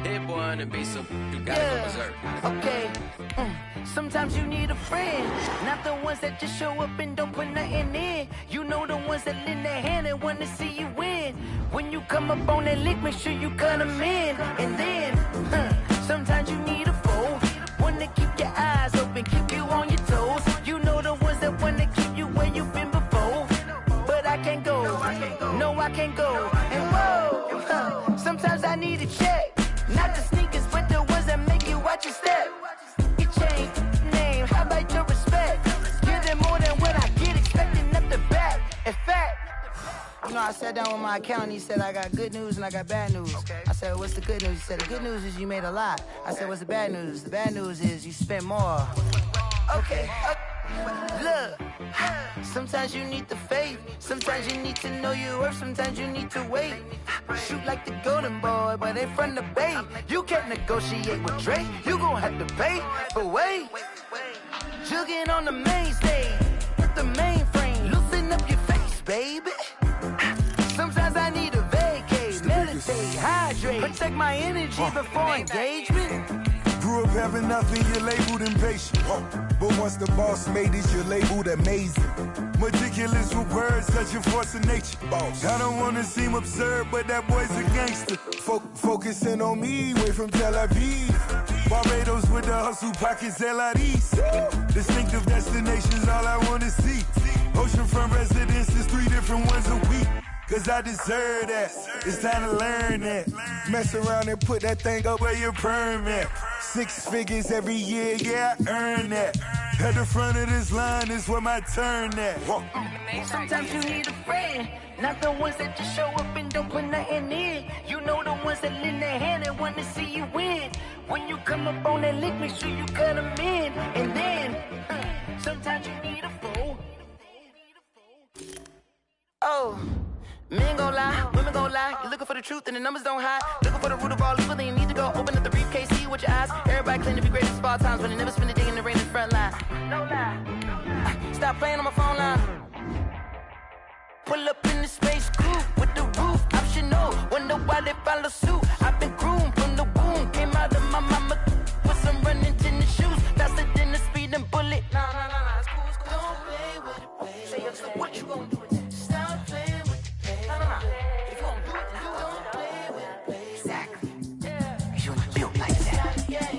Hit boy on the beat, so you gotta go berserk. Okay. Sometimes you need a friend, not the ones that just show up and don't put nothing in. You know the ones that lend their hand and wanna see you win. When you come up on that lick, make sure you cut them in. And then, sometimes you need a foe, one to keep your eyes open, keep you on your toes. You know the ones that wanna keep you where you've been before. But I can't go, no I can't go. And whoa, sometimes I need a check, not the sneakers, but the ones that make you watch your step. Change name, how about your respect? Give them more than what I get, expecting up the back. In fact, you know, I sat down with my accountant, he said I got good news and I got bad news. Okay. I said, what's the good news? He said, the good news is you made a lot. I said, what's the bad news? The bad news is you spent more. Okay, look, sometimes you need the faith, sometimes you need to know your worth, sometimes you need to wait. Shoot like the golden boy, but they from the bay. You can't negotiate with Drake, you gon' have to pay. But wait, jugging on the main stage with the mainframe, loosen up your face, baby. Sometimes I need a vacate, meditate, hydrate, protect my energy before engagement. Grew up having nothing, you're labeled impatient. But once the boss made it, you're labeled amazing. Meticulous with words, such a force of nature. Boss. I don't wanna seem absurd, but that boy's a gangster. Focusing on me, way from Tel Aviv. Barbados with the hustle pockets, LIDs. Distinctive destinations, all I wanna see. Oceanfront residences, 3 different ones a week. Cause I deserve that, it's time to learn that. Mess around and put that thing up where your permit. 6 figures every year, yeah, I earn that. At the front of this line is where my turn at. Sometimes you need a friend, not the ones that just show up and don't put nothing in. You know the ones that lend their hand and want to see you win. When you come up on that lick, make sure you cut them in. And then, sometimes you need a foe. Oh. Men gon' lie, women gon' lie. You're looking for the truth and the numbers don't hide. Looking for the root of all evil, then you need to go open up the briefcase, see with your eyes. Everybody claim to be great at small times, but they never spend a day in the rain in the front line. No lie. Stop playing on my phone line. Pull up in the space coupe with the roof optional. Wonder why they follow suit. I've been groomed from the womb. Came out of my mama with some running tennis shoes. Faster than the speeding bullet. No, it's cool, it's cool. Don't play with it, baby. Say yo, what you gon' do with it? Stop playing with it. If you gon' do it, then you don't play with it, baby. Exactly. Yeah. You built like that. Yeah.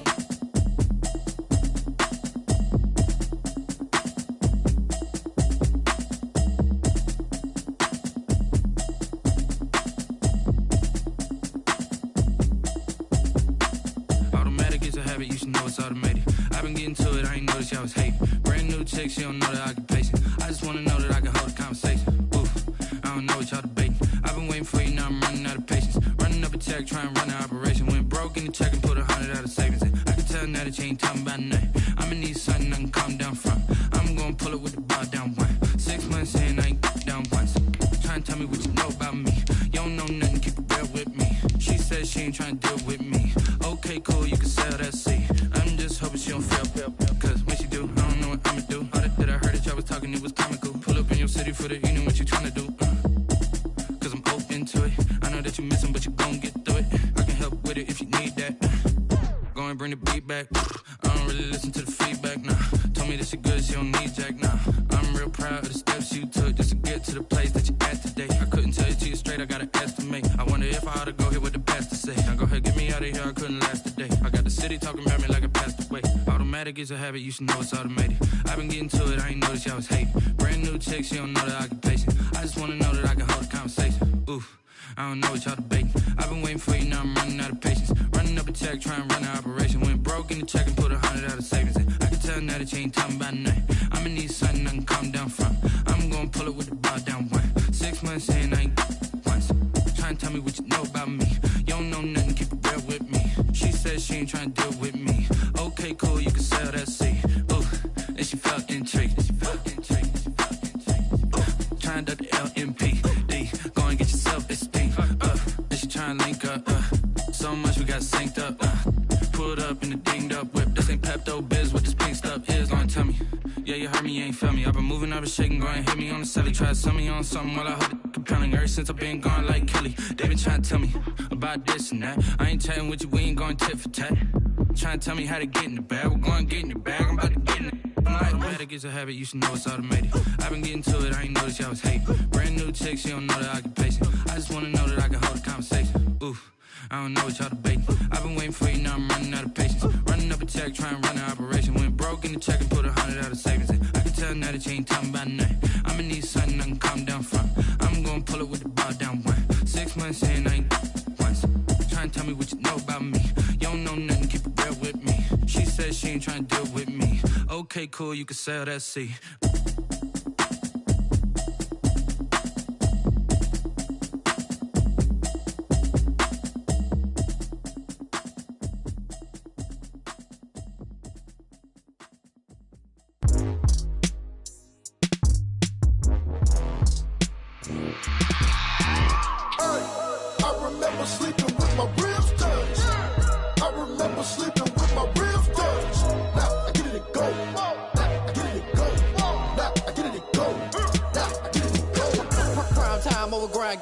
Automatic is a habit, you should know it's automated. I've been getting to it, I ain't noticed y'all was hating. Brand new chick, she don't know that I can pace it. I just wanna know that I can hold a conversation. I don't know what y'all debating. I've been waiting for you, now I'm running out of patience. Running up a check, trying to run an operation. Went broke in the check and put 100 out of savings in. I can tell now that you ain't talking about nothing. I'ma need something I can calm down from. I'm gonna pull it with the bar down one. 6 months in, I ain't down once. Trying to tell me what you know about me. You don't know nothing, keep it real with me. She said she ain't trying to deal with me. Okay, cool, you can sell that seed. I'm just hoping she don't fail. Cause when she do, I don't know what I'ma do. All that I heard that y'all was talking, it was comical. Pull up in your city for the evening, what you trying to do? Cause I'm open to it. I know that you missing, but you gon' get through it. I can help with it if you need that. Go and bring the beat back. I don't really listen to the feedback, nah. Told me that she good, she don't need jack, nah. I'm real proud of the steps you took just to get to the place that you at today. I couldn't tell you to you straight, I gotta estimate. I wonder if I ought to go here with the best to say. Now go ahead, get me out of here, I couldn't last a day. I got the city talking about me like I passed away. Automatic is a habit, you should know it's automated. I've been getting to it, I ain't noticed y'all was hating. Brand new chick, she don't know that I can pace it. I just wanna know that I can hold a conversation. Oof, I don't know what y'all debating. I've been waiting for you, now I'm running out of patience. Running up a check, trying to run an operation. Went broke in the check and put 100 out of savings in. I can tell now that you ain't talking about nothing. I'ma need something I can calm down from. I'm gonna pull it with the bar down one. 6 months in, I ain't once. Trying to tell me what you know about me. You don't know nothing, keep it real with me. She said she ain't trying to deal with me. Okay, cool, you can sell that seed. Ooh, and she felt intrigued. Trying to duck the LMP. Go and get your self-esteem. And she trying to link up. So much we got synced up. Pulled up in the dinged up whip. This ain't Pepto-Biz, what this pink stuff is. Gonna tell me. Yeah, you heard me, you ain't feel me. I've been moving, I've been shaking. Go and hit me on the celly. Try to sell me on something while I hold it. compelling ever since I've been gone like Kelly. They been trying to tell me about this and that. I ain't chatting with you, we ain't going tit for tat. Trying to tell me how to get in the bag. We're going to get in the bag, I'm about to get in it. I'm like, automatic is a habit, you should know it's automated. I've been getting to it, I ain't noticed y'all was hating. Brand new chick, she don't know that I can pace it. I just wanna know that I can hold a conversation. Oof, I don't know what y'all debating. I've been waiting for you, now I'm running out of patience. Running up a check, trying to run an operation. Went broke in the check and put 100 out of savings in. I can tell now that you ain't talking about nothing. I'ma need something I can calm down from. I'm gonna pull it with the ball down one. 6 months in, I ain't once. Trying to tell me what you know about me. You don't know nothing, keep it real with me. She said she ain't trying to deal with me. Okay, cool, you can sell that seat.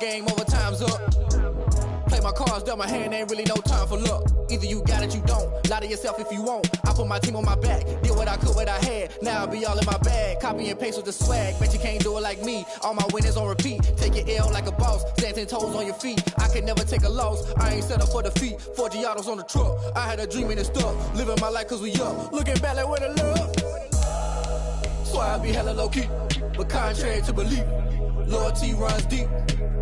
Game over, time's up. Play my cards, dealt my hand, ain't really no time for luck. Either you got it, you don't. Lie to yourself if you won't. I put my team on my back, did what I could, what I had. Now I'll be all in my bag. Copy and paste with the swag. Bet you can't do it like me. All my winners on repeat. Take your L like a boss. Stand 10 toes on your feet. I can never take a loss. I ain't set up for defeat. 4 Giottos on the truck. I had a dream and it stuck. Living my life cause we up. Looking back like where the love. So I be hella low key. But contrary to belief, loyalty runs deep.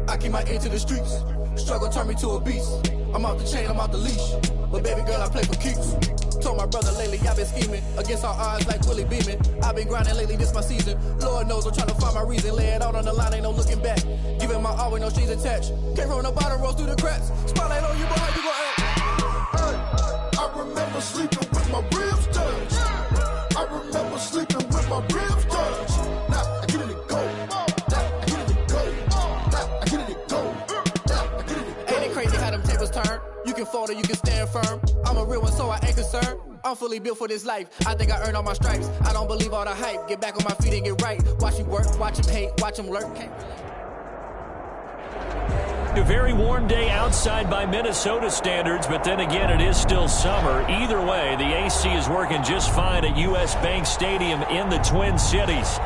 I keep my ear to the streets. Struggle turned me to a beast. I'm off the chain, I'm off the leash. But baby girl, I play for keeps. Told my brother lately, I've been scheming. Against all odds like Willie Beeman. I've been grinding lately, this my season. Lord knows I'm trying to find my reason. Lay it out on the line, ain't no looking back. Giving my all with no strings attached. Came from the bottom, rose through the cracks. Spotlight on you, boy, how you gon' act? I remember sleeping with my ribs touched. I remember sleeping with my ribs touched. Now I get it and go. Turn. You can fold or you can stand firm. I'm a real one, so I ain't concerned. I'm fully built for this life. I think I earned all my stripes. I don't believe all the hype. Get back on my feet and get right. Watch you work, watch him hate, watch him lurk. A very warm day outside by Minnesota standards, but then again, it is still summer. Either way, the AC is working just fine at U.S. Bank Stadium in the Twin Cities.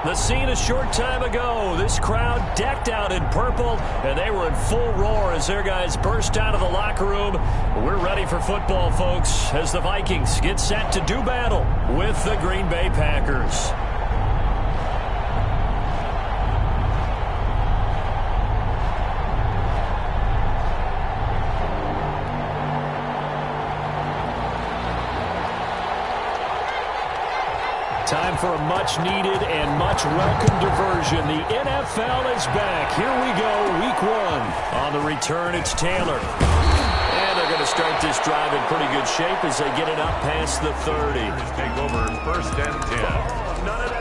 The scene a short time ago, this crowd decked out in purple, and they were in full roar as their guys burst out of the locker room. We're ready for football, folks, as the Vikings get set to do battle with the Green Bay Packers. Time for a much-needed and much-welcome diversion. The NFL is back. Here we go, Week 1. On the return, it's Taylor. And they're going to start this drive in pretty good shape as they get it up past the 30. Take over 1st and 10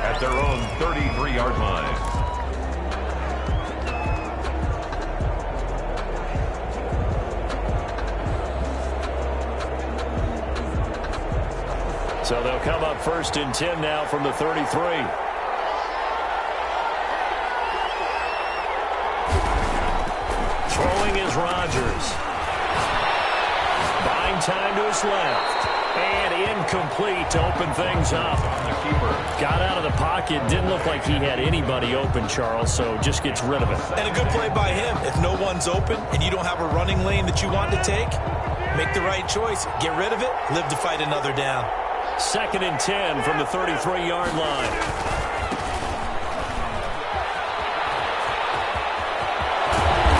at their own 33-yard line. So they'll come up 1st and 10 now from the 33. Throwing is Rodgers. Buying time to his left. And incomplete to open things up. The keeper got out of the pocket. Didn't look like he had anybody open, Charles, so just gets rid of it. And a good play by him. If no one's open and you don't have a running lane that you want to take, make the right choice. Get rid of it. Live to fight another down. 2nd and 10 from the 33-yard line.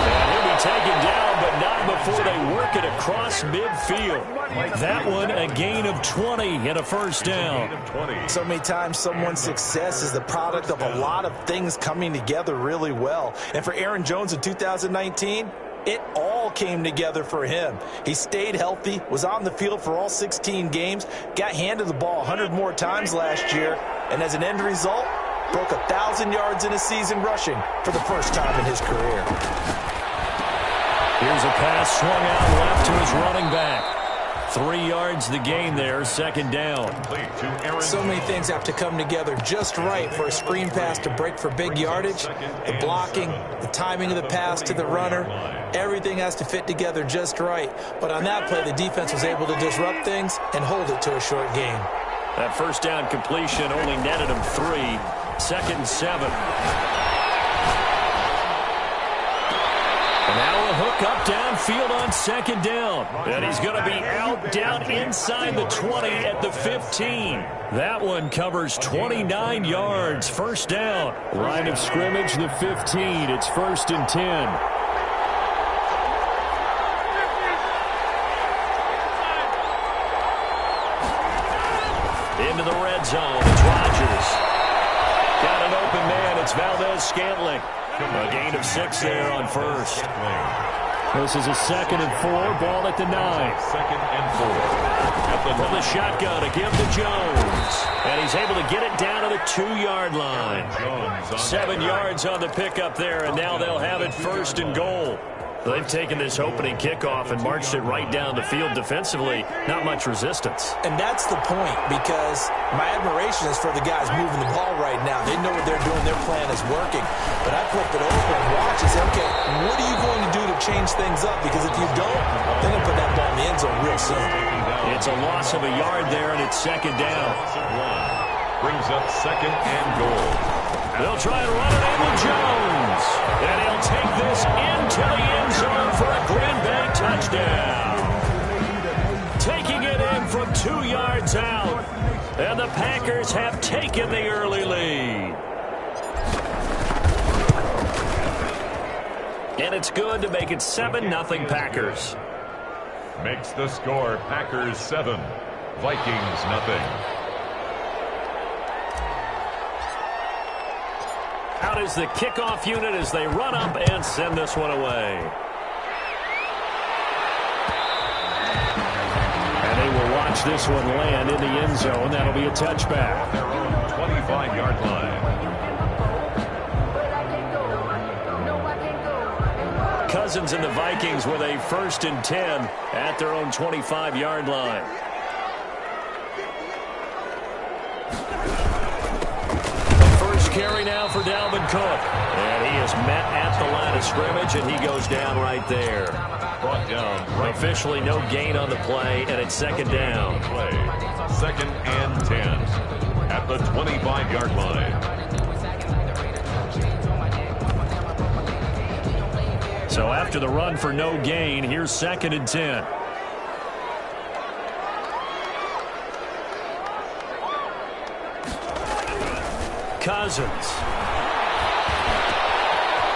And he'll be taken down, but not before they work it across midfield. That one, a gain of 20 and a first down. So many times someone's success is the product of a lot of things coming together really well. And for Aaron Jones in 2019, it all came together for him. He stayed healthy, was on the field for all 16 games, got handed the ball 100 more times last year, and as an end result, broke 1,000 yards in a season rushing for the first time in his career. Here's a pass swung out left to his running back. 3 yards the gain there, second down. So many things have to come together just right for a screen pass to break for big yardage. The blocking, the timing of the pass to the runner, everything has to fit together just right. But on that play, the defense was able to disrupt things and hold it to a short gain. That first down completion only netted him 3. Second and 7. And now a hook up downfield on second down. And he's going to be out down inside the 20 at the 15. That one covers 29 yards. First down. Line of scrimmage, the 15. It's 1st and 10. Into the red zone. It's Rodgers. Got an open man. It's Valdez-Scantling. A gain of 6 there on first. This is a 2nd and 4. Ball at the 9. 2nd and 4. From the shotgun to give to Jones. And he's able to get it down to the 2-yard line. 7 yards on the pickup there, and now they'll have it 1st and goal. They've taken this opening kickoff and marched it right down the field defensively. Not much resistance. And that's the point, because my admiration is for the guys moving the ball right now. They know what they're doing. Their plan is working. But I flip it over and watch and say, okay, what are you going to do to change things up? Because if you don't, they're going to put that ball in the end zone real soon. It's a loss of a yard there, and it's second down. Brings up 2nd and goal. They'll try and run it in with Jones. And he'll take this into the end zone for a Green Bay touchdown. Taking it in from 2 yards out. And the Packers have taken the early lead. And it's good to make it 7-0 Packers. Makes the score Packers 7, Vikings 0. Out is the kickoff unit as they run up and send this one away. And they will watch this one land in the end zone. That'll be a touchback. Their own 25-yard line. Cousins and the Vikings with a 1st and 10 at their own 25-yard line. Carry now for Dalvin Cook. And he is met at the line of scrimmage, and he goes down right there. Brought down. Officially no gain on the play, and it's second down. 2nd and 10 at the 25-yard line. So after the run for no gain, here's 2nd and 10. Cousins.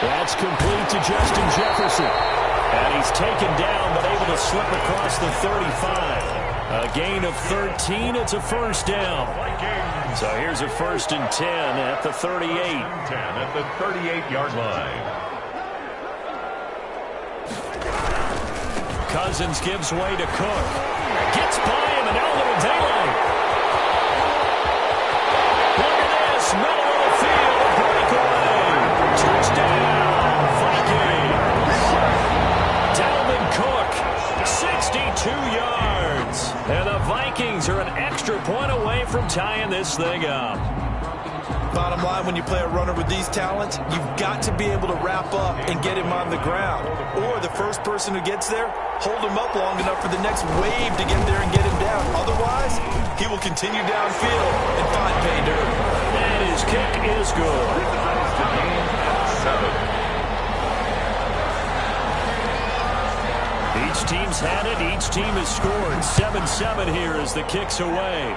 That's complete to Justin Jefferson. And he's taken down, but able to slip across the 35. A gain of 13. It's a first down. So here's a 1st and 10 at the 38. 10 at the 38-yard line. Cousins gives way to Cook. Gets by him, and now a little daylight. Look at this. Middle of the field. Breakaway. Touchdown. Vikings. Dalvin Cook. 62 yards. And the Vikings are an extra point away from tying this thing up. Bottom line, when you play a runner with these talents, you've got to be able to wrap up and get him on the ground. Or the first person who gets there, hold him up long enough for the next wave to get there and get him down. Otherwise, he will continue downfield and find pay dirt. And his kick is good. 7. Each team's had it. Each team has scored. 7-7 here as the kick's away.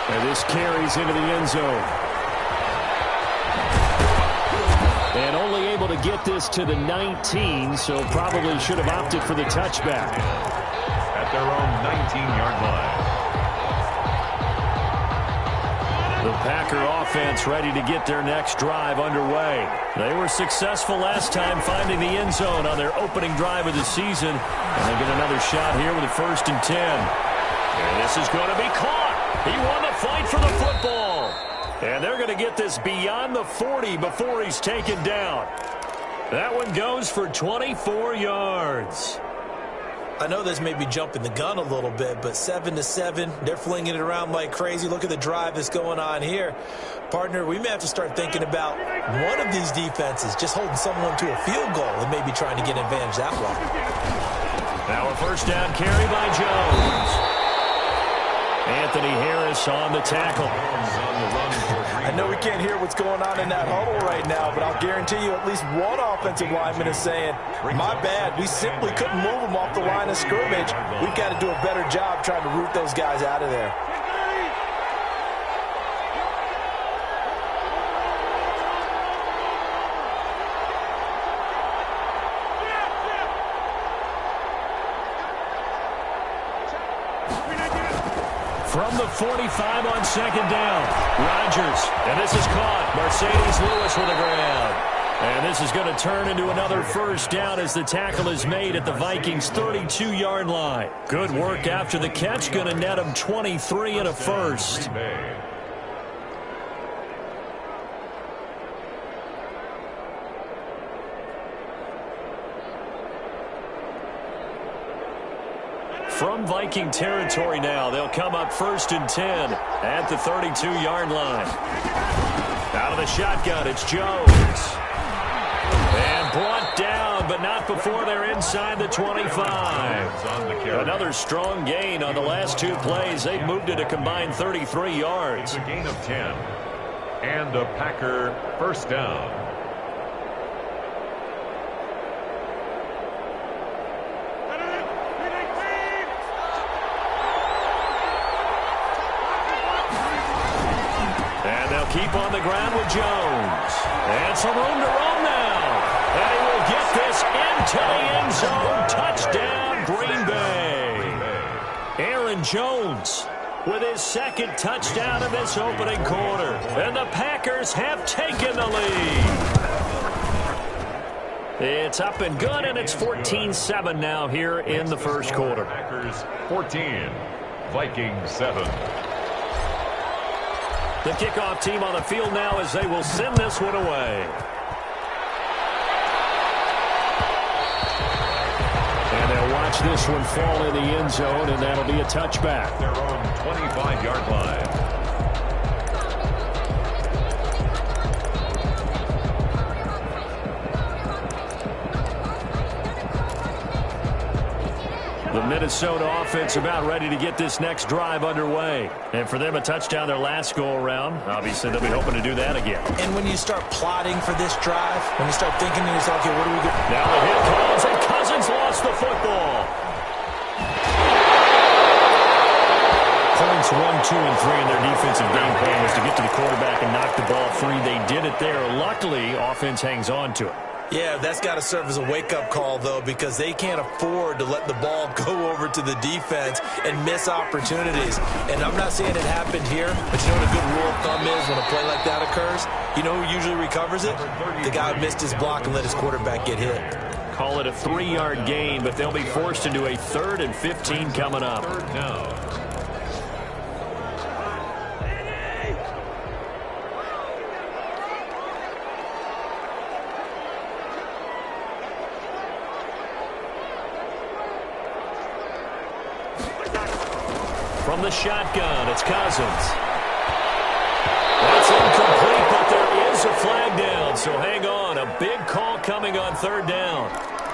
And this carries into the end zone. And only able to get this to the 19, so probably should have opted for the touchback. At their own 19-yard line. The Packer offense ready to get their next drive underway. They were successful last time finding the end zone on their opening drive of the season. And they get another shot here with a 1st and 10. And this is going to be caught. He won the fight for the football. And they're going to get this beyond the 40 before he's taken down. That one goes for 24 yards. I know this may be jumping the gun a little bit, but 7-7, they're flinging it around like crazy. Look at the drive that's going on here. Partner, we may have to start thinking about one of these defenses just holding someone to a field goal and maybe trying to get advantage that way. Now a first down carry by Jones. Anthony Harris on the tackle. I know we can't hear what's going on in that huddle right now, but I'll guarantee you at least one offensive lineman is saying, my bad, we simply couldn't move them off the line of scrimmage. We've got to do a better job trying to root those guys out of there. From the 45 on second down, Rodgers, and this is caught. Mercedes Lewis with a grab. And this is going to turn into another first down as the tackle is made at the Vikings' 32-yard line. Good work after the catch, going to net him 23 and a first. From Viking territory now, they'll come up 1st and 10 at the 32-yard line. Out of the shotgun, it's Jones. And brought down, but not before they're inside the 25. Another strong gain on the last two plays. They've moved it a combined 33 yards. It's a gain of 10. And a Packer first down. Keep on the ground with Jones. And some room to roam now. And he will get this into the end zone. Touchdown, Green Bay. Aaron Jones with his second touchdown of this opening quarter. And the Packers have taken the lead. It's up and good, and it's 14-7 now here in the first quarter. Packers 14, Vikings 7. The kickoff team on the field now as they will send this one away. And they'll watch this one fall in the end zone, and that'll be a touchback. Their own 25-yard line. The Minnesota offense about ready to get this next drive underway. And for them, a touchdown their last go-around. Obviously, they'll be hoping to do that again. And when you start plotting for this drive, when you start thinking to yourself, okay, what do we do? Now the hit comes, and Cousins lost the football. Points 1, 2, and 3 in their defensive game plan was to get to the quarterback and knock the ball free. They did it there. Luckily, offense hangs on to it. Yeah, that's got to serve as a wake-up call, though, because they can't afford to let the ball go over to the defense and miss opportunities. And I'm not saying it happened here, but you know what a good rule of thumb is when a play like that occurs? You know who usually recovers it? The guy who missed his block and let his quarterback get hit. Call it a 3-yard gain, but they'll be forced into a 3rd and 15 coming up. Third down. From the shotgun, it's Cousins. That's incomplete, but there is a flag down, so hang on. A big call coming on 3rd down.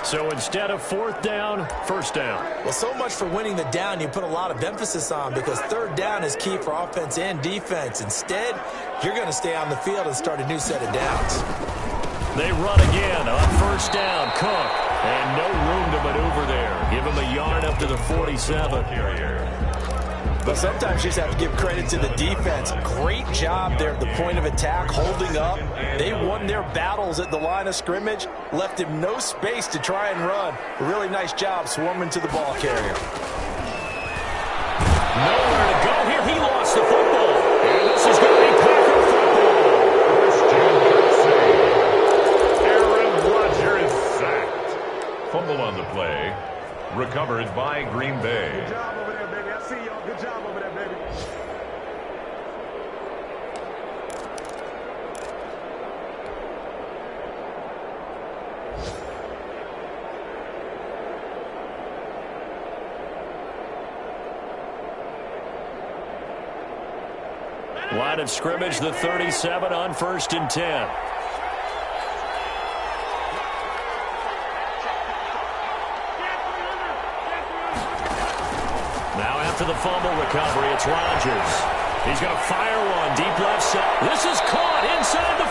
So instead of 4th down, 1st down. Well, so much for winning the down you put a lot of emphasis on, because 3rd down is key for offense and defense. Instead, you're going to stay on the field and start a new set of downs. They run again on 1st down. Cook, and no room to maneuver there. Give him a yard up to the 47. But sometimes you just have to give credit to the defense. Great job there at the point of attack, holding up. They won their battles at the line of scrimmage, left him no space to try and run. A really nice job swarming to the ball carrier. Nowhere to go here. He lost the football. And this is going to be Packer football. Aaron Rodgers sacked. Fumble on the play. Recovered by Green Bay. Good job over there, baby. I see y'all. Good job over there, baby. Line of scrimmage, the 37 on 1st and 10. Now after the fumble recovery, it's Rodgers. He's going to fire one deep left side. This is caught inside the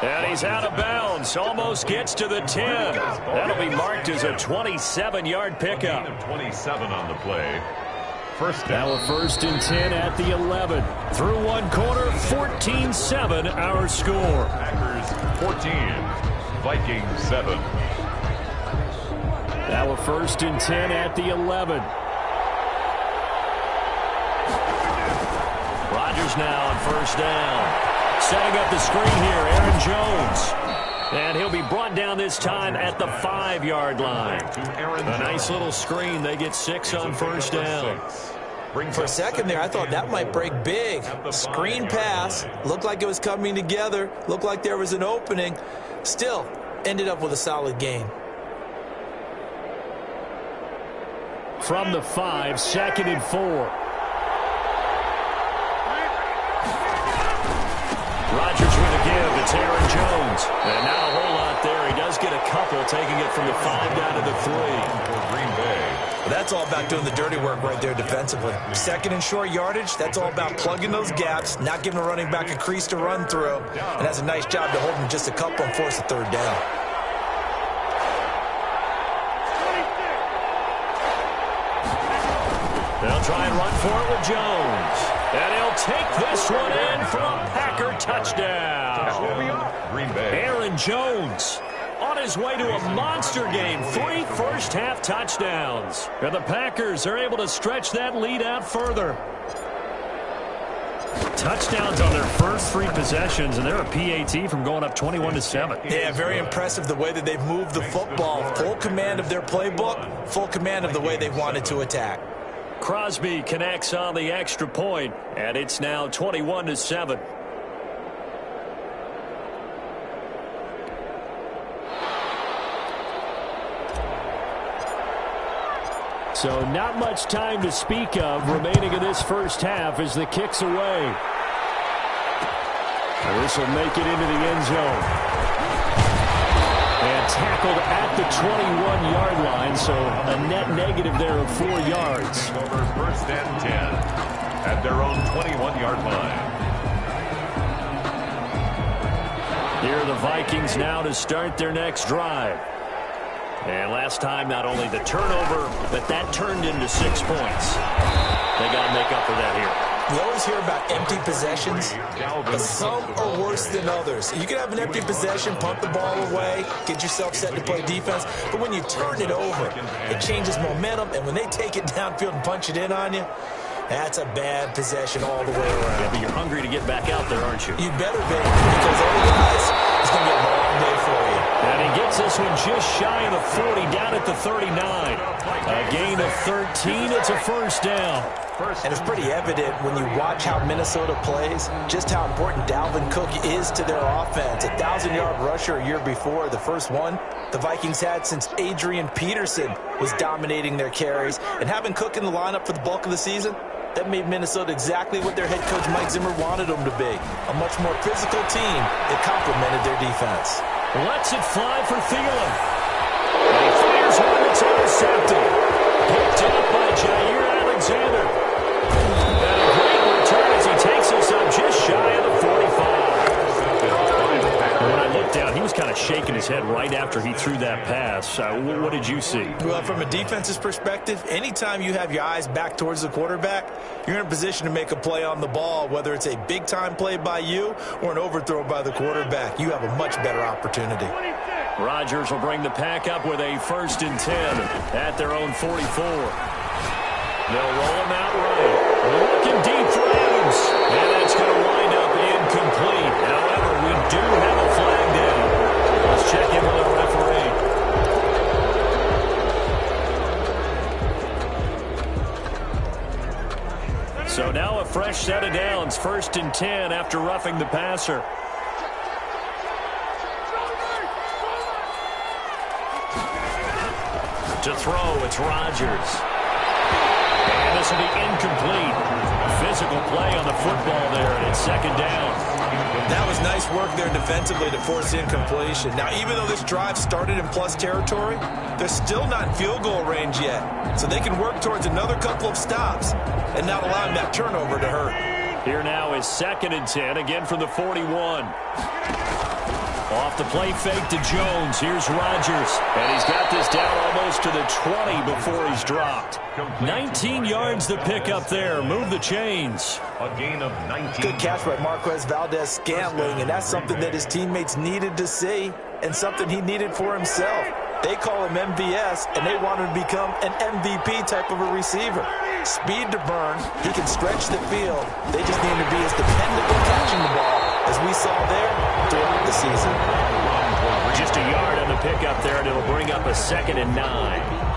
15. And he's out of bounds. Almost gets to the 10. That'll be marked as a 27-yard pickup. 27 on the play. First down. Now a 1st and 10 at the 11. Through one quarter, 14-7 our score. Packers 14, Vikings 7. Now a 1st and 10 at the 11. Rodgers now on 1st down. Setting up the screen here, Aaron Jones. And he'll be brought down this time at the 5-yard line. A nice little screen. They get 6 on 1st down. For a second there, I thought that might break big. Screen pass. Looked like it was coming together. Looked like there was an opening. Still, ended up with a solid gain. From the 5, 2nd and 4. Rodgers with a give. It's Aaron Jones. And not a whole lot there. He does get a couple, taking it from the 5 down to the 3. For Green Bay. That's all about doing the dirty work right there defensively. 2nd and short yardage, that's all about plugging those gaps, not giving a running back a crease to run through. And that's a nice job to hold him just a couple and force a 3rd down. They'll try and run for it with Jones. And he'll take this one in for a Packer touchdown. Green Bay. Aaron Jones on his way to a monster game. 3 first-half touchdowns. And the Packers are able to stretch that lead out further. Touchdowns on their first 3 possessions, and they're a PAT from going up 21-7. Yeah, very impressive the way that they've moved the football. Full command of their playbook, full command of the way they've wanted to attack. Crosby connects on the extra point, and it's now 21-7. So not much time to speak of remaining in this first half as the kick's away. This will make it into the end zone. And tackled at the 21-yard line, so a net negative there of 4 yards. Over 1st and 10 at their own 21-yard line. Here are the Vikings now to start their next drive. And last time, not only the turnover, but that turned into 6 points. They got to make up for that here. You always hear about empty possessions, but some are worse than others. You can have an empty possession, punt the ball away, get yourself set to play defense, but when you turn it over, it changes momentum, and when they take it downfield and punch it in on you, that's a bad possession all the way around. Yeah, but you're hungry to get back out there, aren't you? You better be, because otherwise, it's going to be a long day for you. And he gets this one just shy of the 40, down at the 39. A gain of 13, it's a 1st down. And it's pretty evident when you watch how Minnesota plays, just how important Dalvin Cook is to their offense. 1,000-yard rusher a year before, the first one the Vikings had since Adrian Peterson was dominating their carries. And having Cook in the lineup for the bulk of the season, that made Minnesota exactly what their head coach Mike Zimmer wanted them to be. A much more physical team that complemented their defense. Lets it fly for Thielen. And he fires one that's intercepted. Picked up by Jair Alexander. And a great return as he takes us up just shy of the 45. And when I looked down, he was kind of shaking his head right after he threw that pass. What did you see? Well, from a defense's perspective, anytime you have your eyes back towards the quarterback, you're in a position to make a play on the ball, whether it's a big-time play by you or an overthrow by the quarterback. You have a much better opportunity. Rodgers will bring the pack up with a 1st and 10 at their own 44. They'll roll him out right. Looking deep for Adams. And that's going to wind up incomplete. However, we do have a flag down. Let's check in with our referee. So now a fresh set of downs. 1st and 10 after roughing the passer. To throw, it's Rodgers. And this will be incomplete. Physical play on the football there, and it's second down. That was nice work there defensively to force incompletion. Now, even though this drive started in plus territory, they're still not in field goal range yet. So they can work towards another couple of stops and not allowing that turnover to hurt. Here now is 2nd and 10, again from the 41. Off the play fake to Jones. Here's Rodgers. And he's got this down almost to the 20 before he's dropped. 19 yards the pick up there. Move the chains. A gain of 19. Good catch by Marquez Valdez-Scantling, and that's something that his teammates needed to see and something he needed for himself. They call him MVS, and they want him to become an MVP type of a receiver. Speed to burn. He can stretch the field. They just need him to be as dependable catching the ball as we saw there throughout the season. Just a yard on the pickup there, and it'll bring up a 2nd and 9.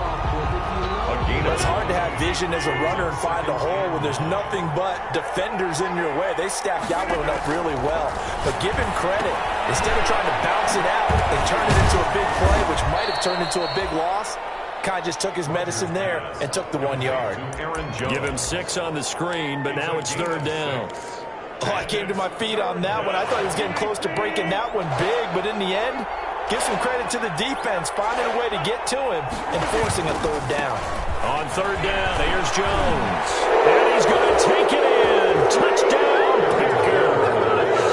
It's hard to have vision as a runner and find a hole when there's nothing but defenders in your way. They stacked that one up really well. But give him credit. Instead of trying to bounce it out and turn it into a big play, which might have turned into a big loss, Kai just took his medicine there and took the 1 yard. Give him 6 on the screen, but now it's 3rd down. Oh, I came to my feet on that one. I thought he was getting close to breaking that one big, but in the end, give some credit to the defense, finding a way to get to him and forcing a 3rd down. On 3rd down, here's Jones. And he's going to take it in. Touchdown, Packers.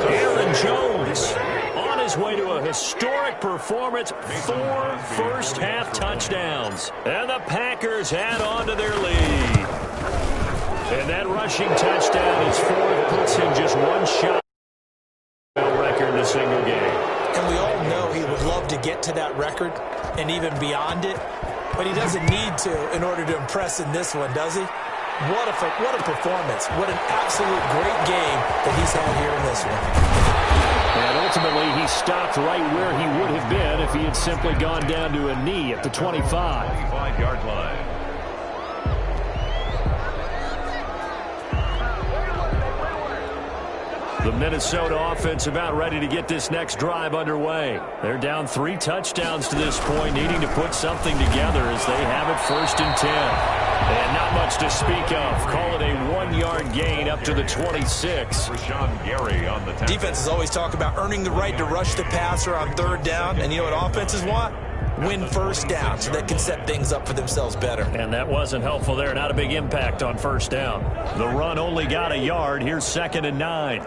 Aaron Jones on his way to a historic performance. 4 first-half touchdowns. And the Packers add on to their lead. And that rushing touchdown is 4th, puts him just 1 shot record in a single game. And we all know he would love to get to that record and even beyond it. But he doesn't need to in order to impress in this one, does he? What a performance. What an absolute great game that he's had here in this one. And ultimately, he stopped right where he would have been if he had simply gone down to a knee at the 25. 25-yard line. The Minnesota offense about ready to get this next drive underway. They're down 3 touchdowns to this point, needing to put something together as they have it 1st and 10. And not much to speak of. Call it a 1-yard gain up to the 26. Rashawn Gary on the tackle. Defenses always talk about earning the right to rush the passer on 3rd down. And you know what offenses want? Win 1st down so they can set things up for themselves better. And that wasn't helpful there. Not a big impact on 1st down. The run only got a yard. Here's 2nd and 9.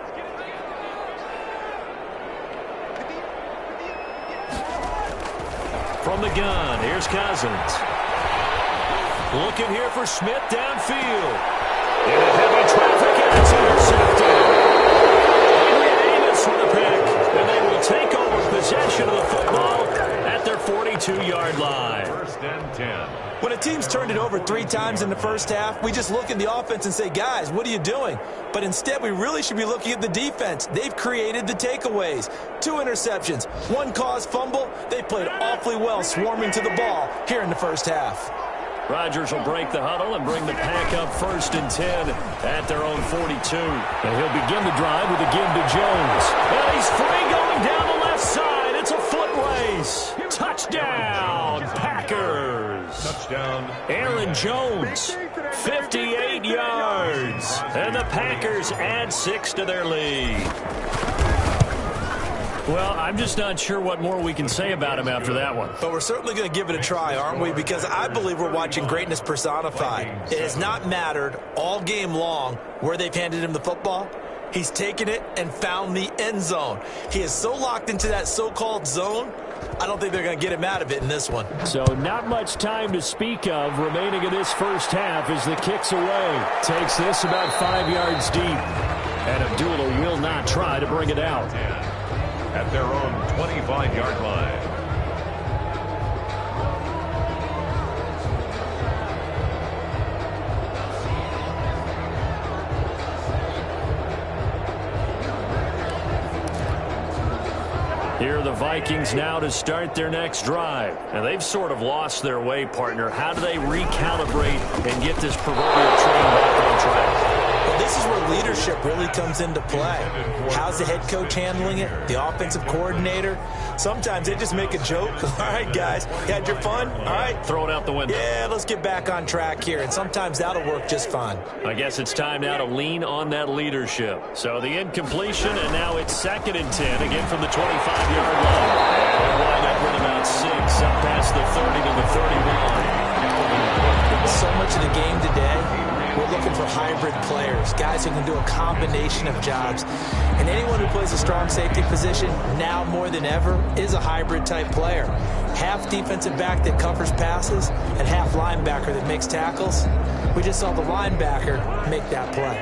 From the gun, here's Cousins. Looking here for Smith downfield. In a heavy traffic, and it's intercepted. Davis with a pick, and they will take over possession of the football at their 42-yard line. 1st and 10. When a team's turned it over 3 times in the first half, we just look at the offense and say, guys, what are you doing? But instead, we really should be looking at the defense. They've created the takeaways. 2 interceptions, 1 caused fumble. They played awfully well swarming to the ball here in the first half. Rodgers will break the huddle and bring the pack up 1st and 10 at their own 42. And he'll begin the drive with a give to Jones. And he's free going down the left side. It's a foot race. Touchdown, Packers. Touchdown. Aaron Jones, 58 yards. And the Packers add 6 to their lead. Well, I'm just not sure what more we can say about him after that one. But we're certainly going to give it a try, aren't we? Because I believe we're watching greatness personified. It has not mattered all game long where they've handed him the football. He's taken it and found the end zone. He is so locked into that so-called zone, I don't think they're going to get him out of it in this one. So not much time to speak of remaining in this first half as the kick's away. Takes this about 5 yards deep. And Abdullah will not try to bring it out. At their own 25-yard line. Here are the Vikings now to start their next drive. And they've sort of lost their way, partner. How do they recalibrate and get this proverbial train back on track? Well, this is where leadership really comes into play. How's the head coach handling it? The offensive coordinator? Sometimes they just make a joke. All right, guys, you had your fun? All right. Throw it out the window. Yeah, let's get back on track here, and sometimes that'll work just fine. I guess it's time now to lean on that leadership. So the incompletion, and now it's 2nd and 10, again from the 25-yard line. And we'll wind up with about 6, up past the 30 to the 31. So much of the game today, we're looking for hybrid players, guys who can do a combination of jobs. And anyone who plays a strong safety position, now more than ever, is a hybrid type player. Half defensive back that covers passes and half linebacker that makes tackles. We just saw the linebacker make that play.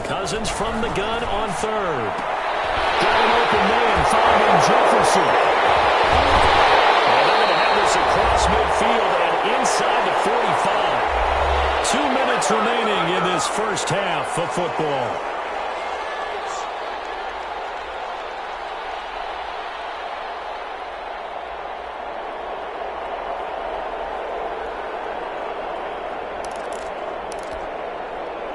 Cousins from the gun on 3rd. Got an open man, finding Jefferson. And they're going to have this across midfield and inside the 45. 2 minutes remaining in this first half of football.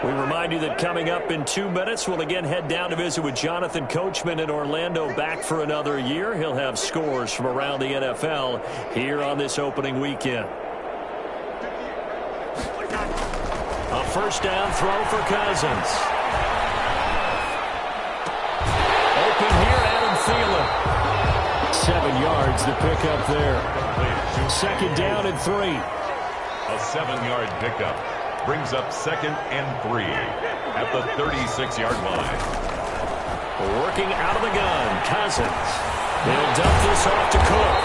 We remind you that coming up in 2 minutes, we'll again head down to visit with Jonathan Coachman in Orlando, back for another year. He'll have scores from around the NFL here on this opening weekend. A first down throw for Cousins. Open here, Adam Thielen. 7 yards to pick up there. 2nd down and 3. A 7-yard pickup brings up 2nd and 3 at the 36-yard line. Working out of the gun, Cousins. They'll dump this off to Cook.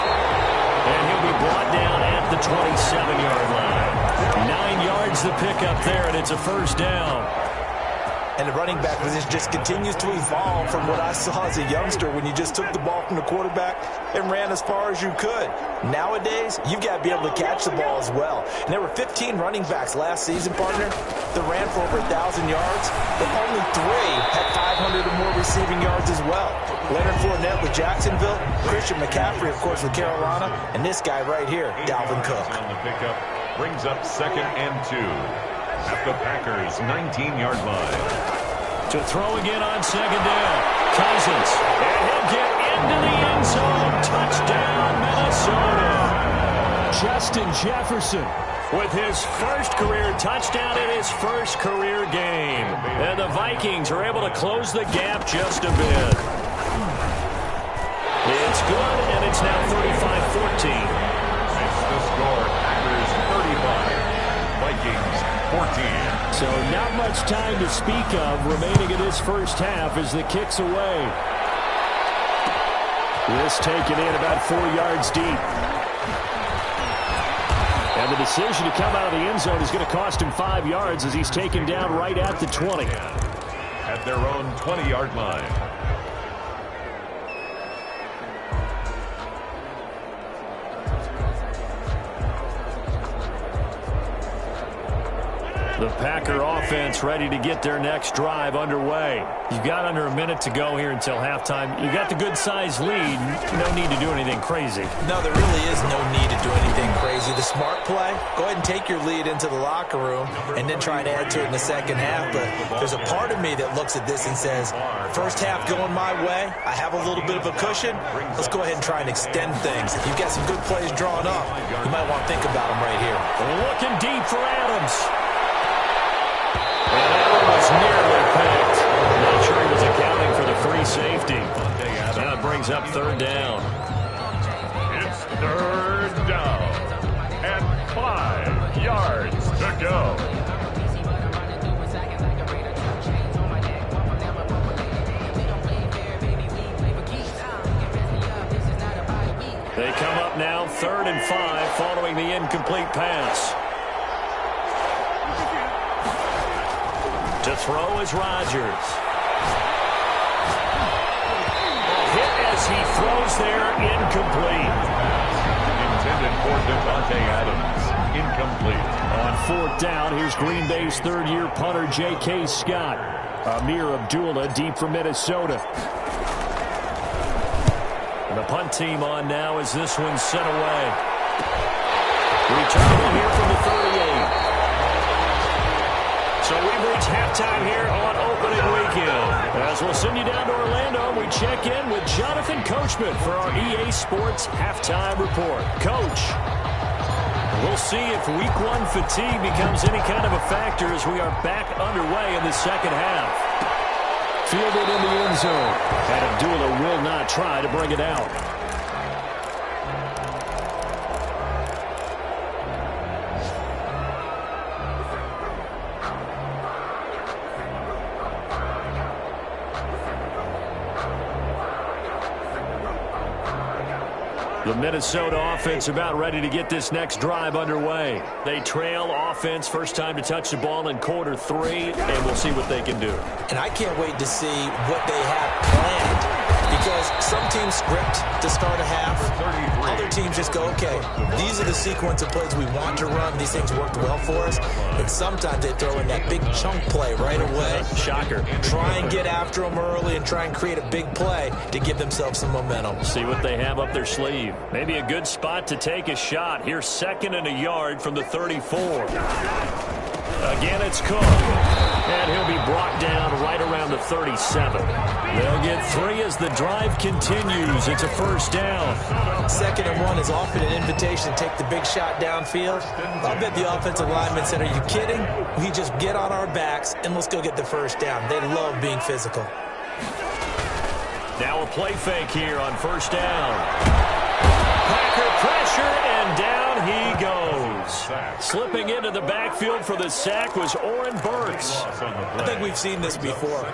And he'll be brought down at the 27-yard line. 9 yards to pick up there, and it's a first down. And the running back position just continues to evolve from what I saw as a youngster when you just took the ball from the quarterback and ran as far as you could. Nowadays, you've got to be able to catch the ball as well. And there were 15 running backs last season, partner, that ran for over 1,000 yards, but only 3 had 500 or more receiving yards as well. Leonard Fournette with Jacksonville, Christian McCaffrey, of course, with Carolina, and this guy right here, Dalvin Cook. On the pickup brings up 2nd and 2 at the Packers' 19-yard line. To throw again on 2nd down. Cousins. And he'll get into the end zone. Touchdown, Minnesota. Justin Jefferson with his first career touchdown in his first career game. And the Vikings are able to close the gap just a bit. It's good, and it's now 35-14. Makes the score Packers 35, Vikings 14. So not much time to speak of remaining in this first half as the kick's away. This taken in about 4 yards deep. And the decision to come out of the end zone is going to cost him 5 yards as he's taken down right at the 20. At their own 20-yard line. The Packer offense ready to get their next drive underway. You've got under a minute to go here until halftime. You've got the good-sized lead. No need to do anything crazy. No, there really is no need to do anything crazy. The smart play, go ahead and take your lead into the locker room and then try to add to it in the second half. But there's a part of me that looks at this and says, first half going my way, I have a little bit of a cushion. Let's go ahead and try and extend things. If you've got some good plays drawn up, you might want to think about them right here. Looking deep for Adams. And that one was nearly picked. Not sure he was accounting for the free safety. Now it brings up 3rd down. It's 3rd down and 5 yards to go. They come up now 3rd and 5 following the incomplete pass. To throw is Rodgers. Hit as he throws there, incomplete. Intended for Devontae Adams, incomplete. On 4th down, here's Green Bay's 3rd-year punter J.K. Scott. Amir Abdullah deep for Minnesota. And the punt team on now as this one's sent away. Returning here from the 38. So we've reached halftime here on opening weekend. As we'll send you down to Orlando, we check in with Jonathan Coachman for our EA Sports Halftime Report. Coach, we'll see if Week 1 fatigue becomes any kind of a factor as we are back underway in the second half. Fielded in the end zone. And Abdullah will not try to bring it out. The Minnesota offense about ready to get this next drive underway. They trail offense, first time to touch the ball in quarter 3, and we'll see what they can do. And I can't wait to see what they have planned, because some teams script to start a half. Other teams just go, okay, these are the sequence of plays we want to run. These things worked well for us. And sometimes they throw in that big chunk play right away. Shocker. Try and get after them early and try and create a big play to give themselves some momentum. See what they have up their sleeve. Maybe a good spot to take a shot. Here's 2nd and a yard from the 34. Again, it's Cook. And he'll be brought down right around the 37. They'll get 3 as the drive continues. It's a first down. 2nd and 1 is often an invitation to take the big shot downfield. I bet the offensive lineman said, are you kidding? We just get on our backs and let's go get the first down. They love being physical. Now a play fake here on first down. Packer pressure, and down he goes. Slipping into the backfield for the sack was Oren Burks. I think we've seen this before.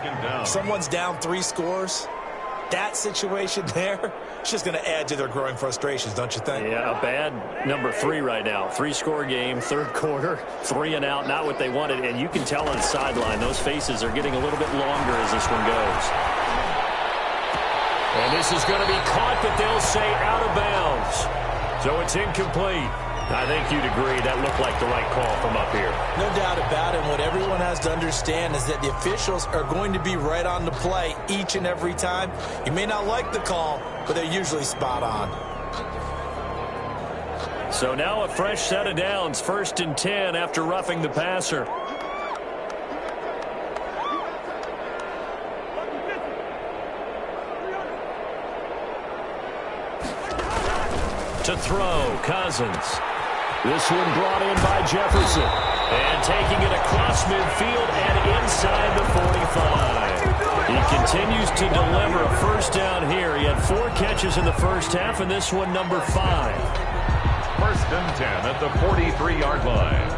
Someone's down 3 scores. That situation there, it's just going to add to their growing frustrations, don't you think? Yeah, a bad number 3 right now. 3-score game, 3rd quarter, 3 and out, not what they wanted. And you can tell on the sideline, those faces are getting a little bit longer as this one goes. And this is going to be caught, but they'll say out of bounds. So it's incomplete. I think you'd agree that looked like the right call from up here. No doubt about it. What everyone has to understand is that the officials are going to be right on the play each and every time. You may not like the call, but they're usually spot on. So now a fresh set of downs, 1st and 10 after roughing the passer. To throw, Cousins. This one brought in by Jefferson. And taking it across midfield and inside the 45. He continues to deliver a first down here. He had 4 catches in the first half, and this one number 5. 1st and 10 at the 43-yard line.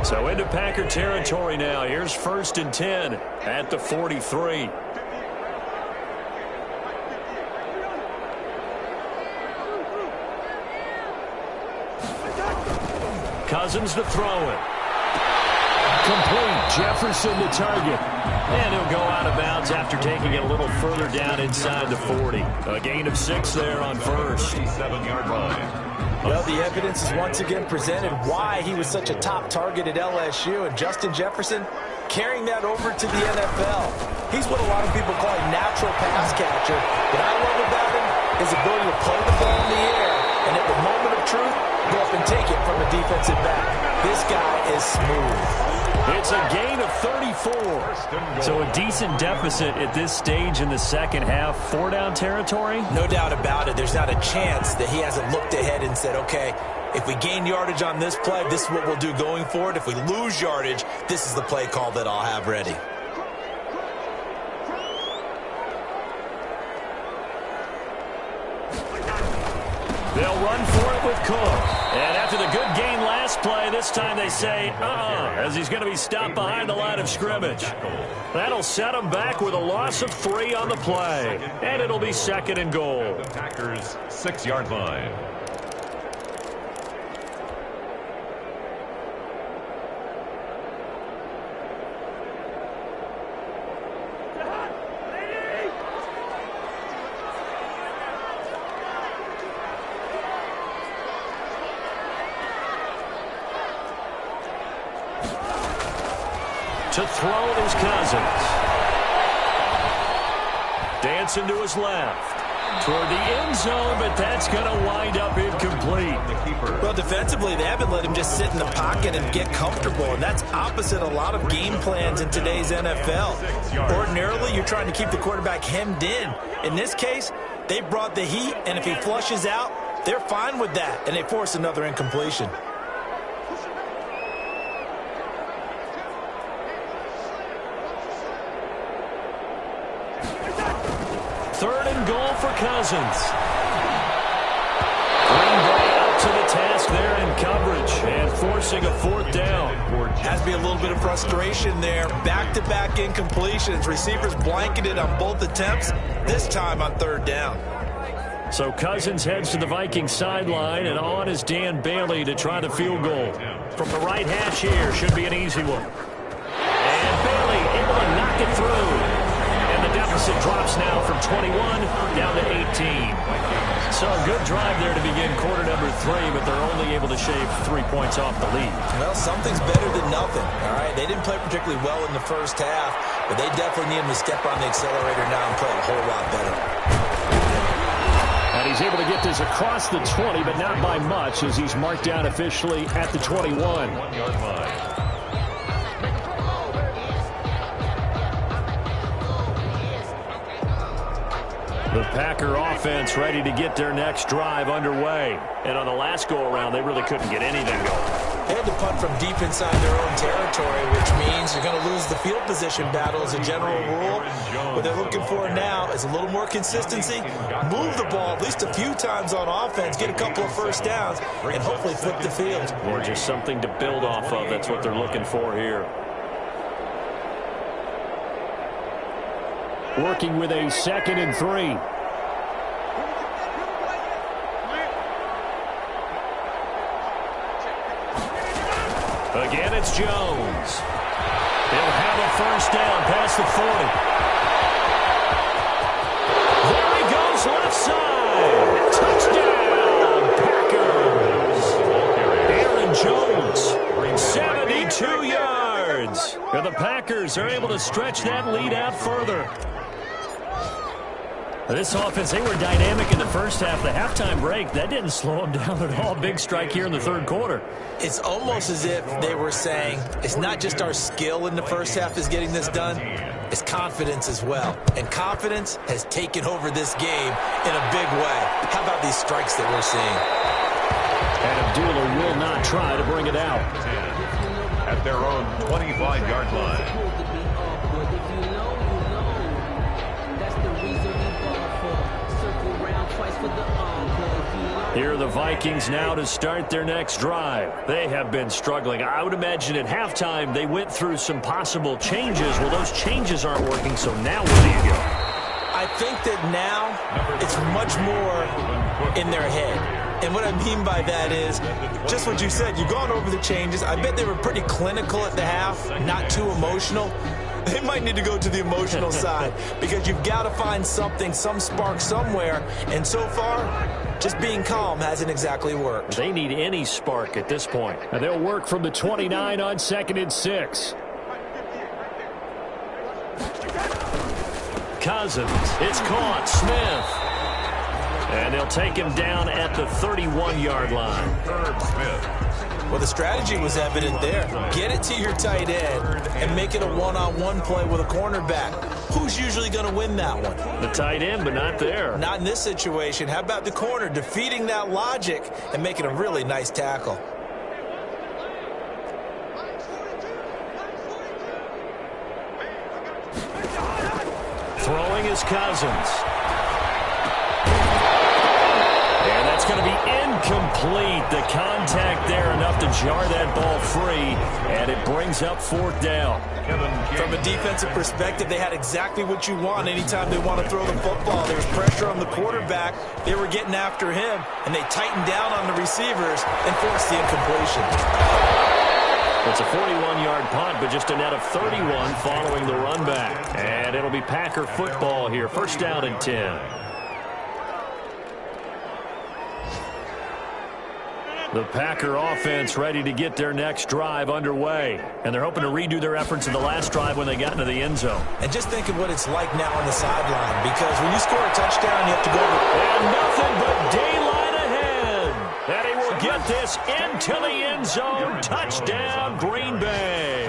So into Packer territory now. Here's 1st and 10 at the 43. Cousins to throw it. Complete. Jefferson to target. And he'll go out of bounds after taking it a little further down inside the 40. A gain of 6 there on first. 37-yard line. Well, the evidence is once again presented why he was such a top target at LSU, and Justin Jefferson carrying that over to the NFL. He's what a lot of people call a natural pass catcher. What I love about him is his ability to play the ball in the air, and at the moment of truth, go up and take it from a defensive back. This guy is smooth. It's a gain of 34. So a decent deficit at this stage in the second half. 4-down territory? No doubt about it. There's not a chance that he hasn't looked ahead and said, okay, if we gain yardage on this play, this is what we'll do going forward. If we lose yardage, this is the play call that I'll have ready. They'll run for it with Cook. And after the good gain last play, this time they say, as he's going to be stopped behind the line of scrimmage. That'll set him back with a loss of 3 on the play. And it'll be 2nd and goal. The Packers' 6-yard line. To throw is Cousins. Dancing to his left. Toward the end zone, but that's going to wind up incomplete. Well, defensively, they haven't let him just sit in the pocket and get comfortable, and that's opposite a lot of game plans in today's NFL. Ordinarily, you're trying to keep the quarterback hemmed in. In this case, they brought the heat, and if he flushes out, they're fine with that, and they force another incompletion. Third and goal for Cousins. Green Bay up to the task there in coverage and forcing a fourth down. Has to be a little bit of frustration there. Back-to-back incompletions. Receivers blanketed on both attempts, this time on third down. So Cousins heads to the Vikings sideline, and on is Dan Bailey to try the field goal. From the right hash here, should be an easy one. And Bailey able to knock it through. And the deficit drops now from 21 down to 18. So a good drive there to begin quarter number 3, but they're only able to shave 3 points off the lead. Well, something's better than nothing, all right? They didn't play particularly well in the first half, but they definitely need him to step on the accelerator now and play a whole lot better. And he's able to get this across the 20, but not by much, as he's marked down officially at the 21. 1-yard line. The Packer offense ready to get their next drive underway. And on the last go-around, they really couldn't get anything going. They had to punt from deep inside their own territory, which means you're going to lose the field position battle as a general rule. What they're looking for now is a little more consistency, move the ball at least a few times on offense, get a couple of first downs, and hopefully flip the field. Or just something to build off of. That's what they're looking for here. Working with a 2nd and 3. Again, it's Jones. He'll have a first down past the 40. There he goes, left side. Touchdown, Packers. Aaron Jones, 72 yards. And the Packers are able to stretch that lead out further. This offense, they were dynamic in the first half. The halftime break, that didn't slow them down at all. Big strike here in the third quarter. It's almost as if they were saying, it's not just our skill in the first half is getting this done, it's confidence as well. And confidence has taken over this game in a big way. How about these strikes that we're seeing? And Abdullah will not try to bring it out. At their own 25-yard line. Here are the Vikings now to start their next drive. They have been struggling. I would imagine at halftime they went through some possible changes. Well, those changes aren't working, so now where do you go? I think that now it's much more in their head. And what I mean by that is just what you said. You've gone over the changes. I bet they were pretty clinical at the half, not too emotional. They might need to go to the emotional side because you've got to find something, some spark somewhere. And so far, just being calm hasn't exactly worked. They need any spark at this point. And they'll work from the 29 on 2nd and 6. Cousins, it's caught. Smith. And they'll take him down at the 31-yard line. Well, the strategy was evident there. Get it to your tight end and make it a one-on-one play with a cornerback. Who's usually going to win that one? The tight end, but not there. Not in this situation. How about the corner defeating that logic and making a really nice tackle? Throwing is Cousins. And that's going to be incomplete. The contact there enough to jar that ball free, and it brings up 4th down. From a defensive perspective, they had exactly what you want anytime they want to throw the football. There was pressure on the quarterback. They were getting after him, and they tightened down on the receivers and forced the incompletion. It's a 41-yard punt, but just a net of 31 following the run back. And it'll be Packer football here. First down and 10. The Packer offense ready to get their next drive underway. And they're hoping to redo their efforts in the last drive when they got into the end zone. And just think of what it's like now on the sideline, because when you score a touchdown, you have to go over. And nothing but daylight ahead. And he will get this into the end zone. Touchdown, Green Bay.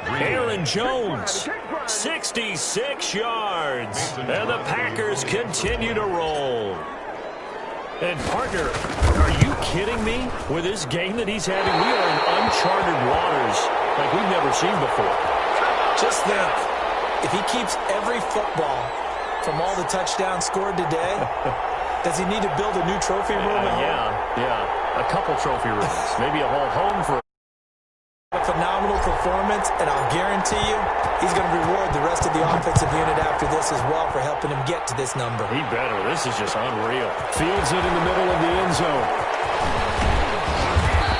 Aaron Jones, 66 yards. And the Packers continue to roll. And, partner, are you kidding me? With this game that he's having, we are in uncharted waters like we've never seen before. Just think, if he keeps every football from all the touchdowns scored today, does he need to build a new trophy room? Yeah. A couple trophy rooms. Maybe a whole home for a phenomenal performance, and I'll guarantee you he's going to reward the rest of the offensive unit after this as well for helping him get to this number. He better. This is just unreal. Fields it in the middle of the end zone.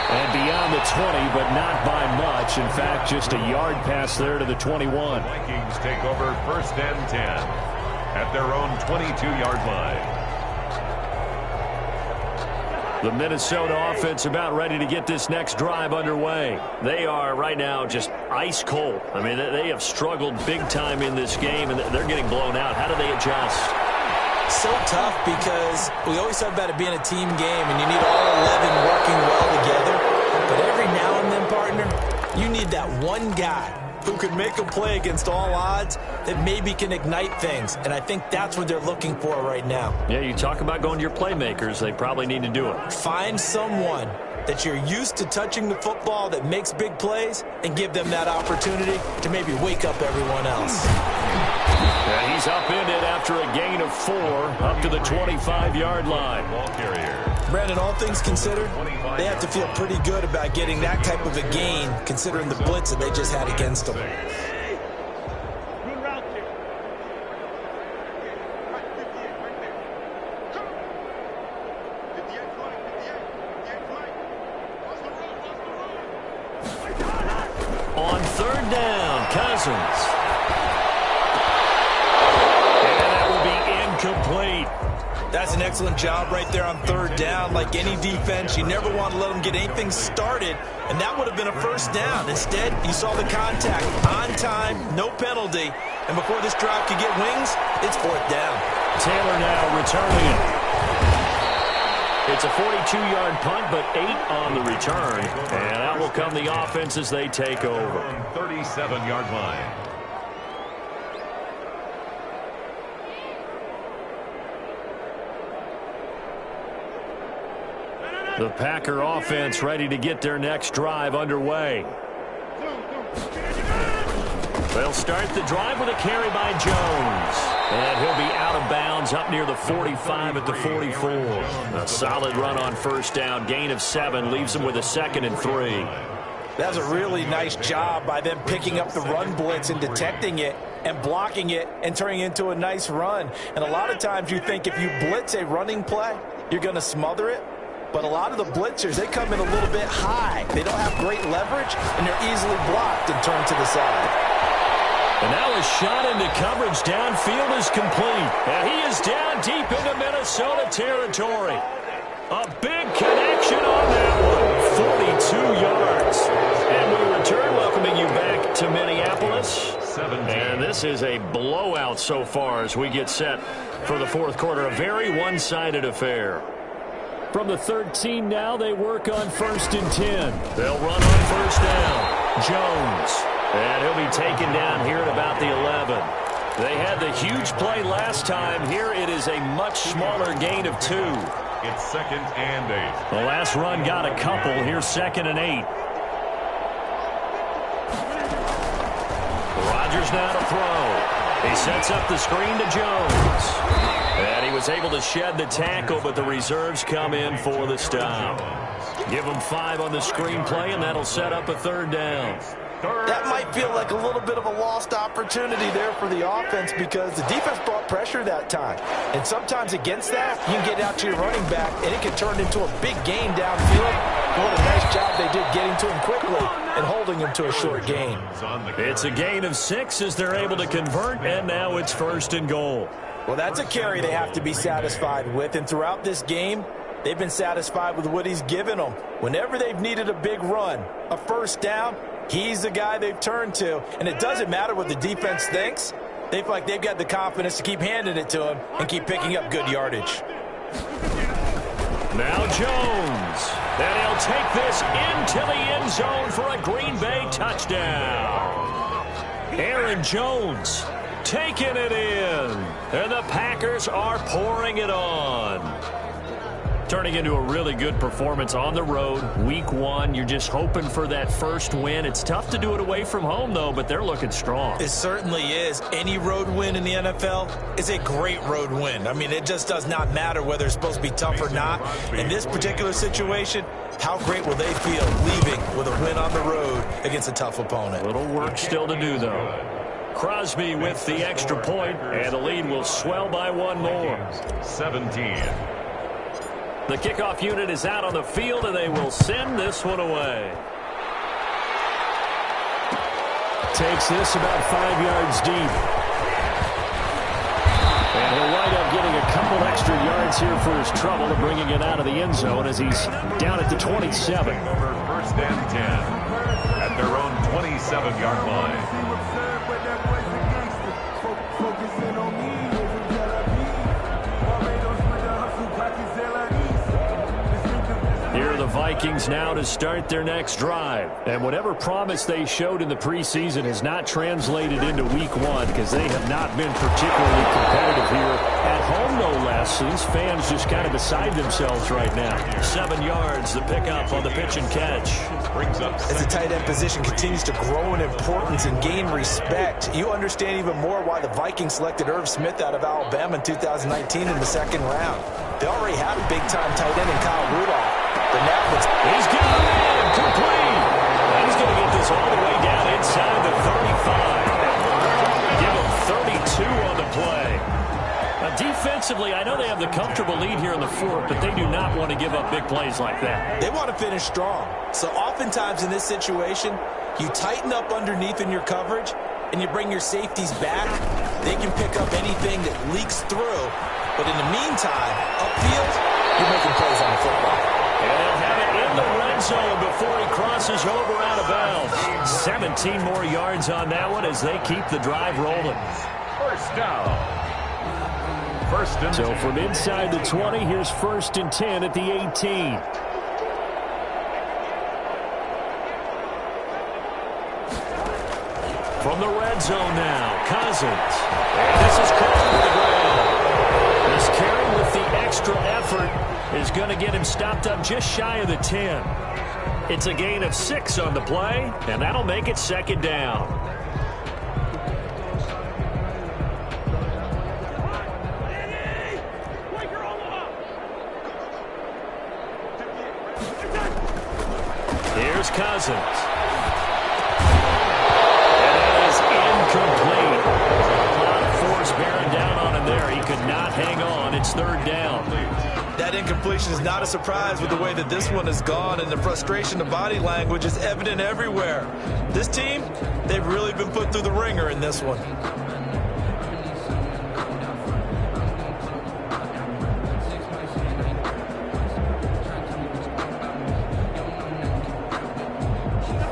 And beyond the 20, but not by much. In fact, just a yard pass there to the 21. Vikings take over 1st and 10 at their own 22-yard line. The Minnesota offense about ready to get this next drive underway. They are right now just ice cold. I mean, they have struggled big time in this game, and they're getting blown out. How do they adjust? So tough, because we always talk about it being a team game, and you need all 11 working well together. But every now and then, partner, you need that one guy who can make a play against all odds that maybe can ignite things. And I think that's what they're looking for right now. Yeah, you talk about going to your playmakers. They probably need to do it. Find someone that you're used to touching the football that makes big plays and give them that opportunity to maybe wake up everyone else. Yeah, he's upended after a gain of 4 up to the 25-yard line. Ball carrier. Brandon, all things considered, they have to feel pretty good about getting that type of a gain considering the blitz that they just had against them. On 3rd down, Cousins. And that will be incomplete. That's an excellent job right there on 3rd down. Like any defense, you never want to let them get anything started, and that would have been a 1st down. Instead, you saw the contact on time, no penalty, and before this drive could get wings, it's 4th down. Taylor now returning it. It's a 42-yard punt, but 8 on the return, and that will come the offense as they take over. 37-yard line. The Packer offense ready to get their next drive underway. They'll start the drive with a carry by Jones. And he'll be out of bounds up near the 45 at the 44. A solid run on 1st down. Gain of 7 leaves him with a 2nd and 3. That's a really nice job by them picking up the run blitz and detecting it and blocking it and turning it into a nice run. And a lot of times you think if you blitz a running play, you're going to smother it. But a lot of the blitzers, they come in a little bit high. They don't have great leverage, and they're easily blocked and turned to the side. And now a shot into coverage downfield is complete. And he is down deep into Minnesota territory. A big connection on that one. 42 yards. And we return, welcoming you back to Minneapolis. 17. And this is a blowout so far as we get set for the 4th quarter. A very one-sided affair. From the 13 now, they work on 1st and 10. They'll run on 1st down. Jones. And he'll be taken down here at about the 11. They had the huge play last time. Here it is a much smaller gain of 2. It's 2nd and 8. The last run got a couple. Here's 2nd and 8. Rodgers now to throw. He sets up the screen to Jones. And he was able to shed the tackle, but the reserves come in for the stop. Give him 5 on the screenplay, and that'll set up a 3rd down. That might feel like a little bit of a lost opportunity there for the offense because the defense brought pressure that time. And sometimes against that, you can get out to your running back, and it can turn into a big gain downfield. What a nice job they did getting to him quickly and holding him to a short gain. It's a gain of 6 as they're able to convert, and now it's 1st and goal. Well, that's a carry they have to be satisfied with. And throughout this game, They've been satisfied with what he's given them. Whenever they've needed a big run, a first down, he's the guy they've turned to. And it doesn't matter what the defense thinks. They feel like they've got the confidence to keep handing it to him and keep picking up good yardage. Now Jones. And he'll take this into the end zone for a Green Bay touchdown. Aaron Jones taking it in. And the Packers are pouring it on. Turning into a really good performance on the road. Week 1, you're just hoping for that first win. It's tough to do it away from home, though, but they're looking strong. It certainly is. Any road win in the NFL is a great road win. I mean, it just does not matter whether it's supposed to be tough or not. In this particular situation, how great will they feel leaving with a win on the road against a tough opponent? A little work still to do, though. Crosby with the extra point, and the lead will swell by one more. 17. The kickoff unit is out on the field, and they will send this one away. Takes this about 5 yards deep. And he'll wind up getting a couple extra yards here for his trouble and bringing it out of the end zone as he's down at the 27. Over first and 10 at their own 27-yard line. The Vikings now to start their next drive. And whatever promise they showed in the preseason has not translated into week 1 because they have not been particularly competitive here at home, no less. So these fans just kind of beside themselves right now. 7 yards, the pickup on the pitch and catch. As the tight end position continues to grow in importance and gain respect, you understand even more why the Vikings selected Irv Smith out of Alabama in 2019 in the second round. They already have a big-time tight end in Kyle Rudolph. He's got it in, complete. And he's going to get this all the way down inside the 35. Give him 32 on the play. Now, defensively, I know they have the comfortable lead here in the fourth, but they do not want to give up big plays like that. They want to finish strong. So oftentimes in this situation, you tighten up underneath in your coverage, and you bring your safeties back. They can pick up anything that leaks through. But in the meantime, upfield, you're making plays on the football. And he'll have it in the red zone before he crosses over out of bounds. 17 more yards on that one as they keep the drive rolling. First down. First and 10. So from inside the 20, here's first and 10 at the 18. From the red zone now, Cousins. And this is caught for the ground. This carry with the extra effort is going to get him stopped up just shy of the 10. It's a gain of 6 on the play, and that'll make it second down. Here's Cousins. And that is incomplete. A lot of force bearing down on him there. He could not hang on. It's third down. That incompletion is not a surprise with the way that this one has gone, and the frustration of body language is evident everywhere. This team, they've really been put through the ringer in this one.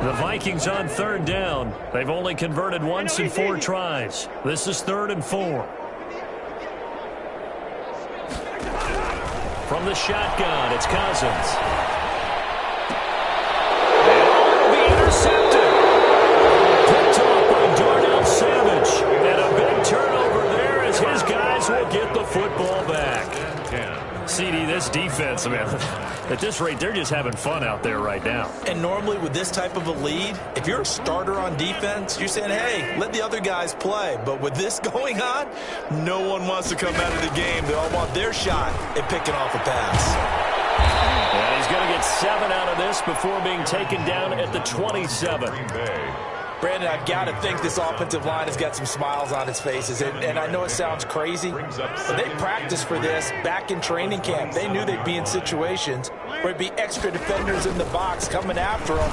The Vikings on third down. They've only converted once in 4 tries. This is 3rd and 4. From the shotgun, it's Cousins. And be intercepted. Picked off by Darnell Savage. And a big turnover there as his guys will get the football back. CD, this defense, man, at this rate, they're just having fun out there right now. And normally with this type of a lead, if you're a starter on defense, you're saying, hey, let the other guys play. But with this going on, no one wants to come out of the game. They all want their shot at picking off a pass. And he's going to get 7 out of this before being taken down at the 27. Brandon, I've got to think this offensive line has got some smiles on its faces. And I know it sounds crazy, but they practiced for this back in training camp. They knew they'd be in situations where it'd be extra defenders in the box coming after them,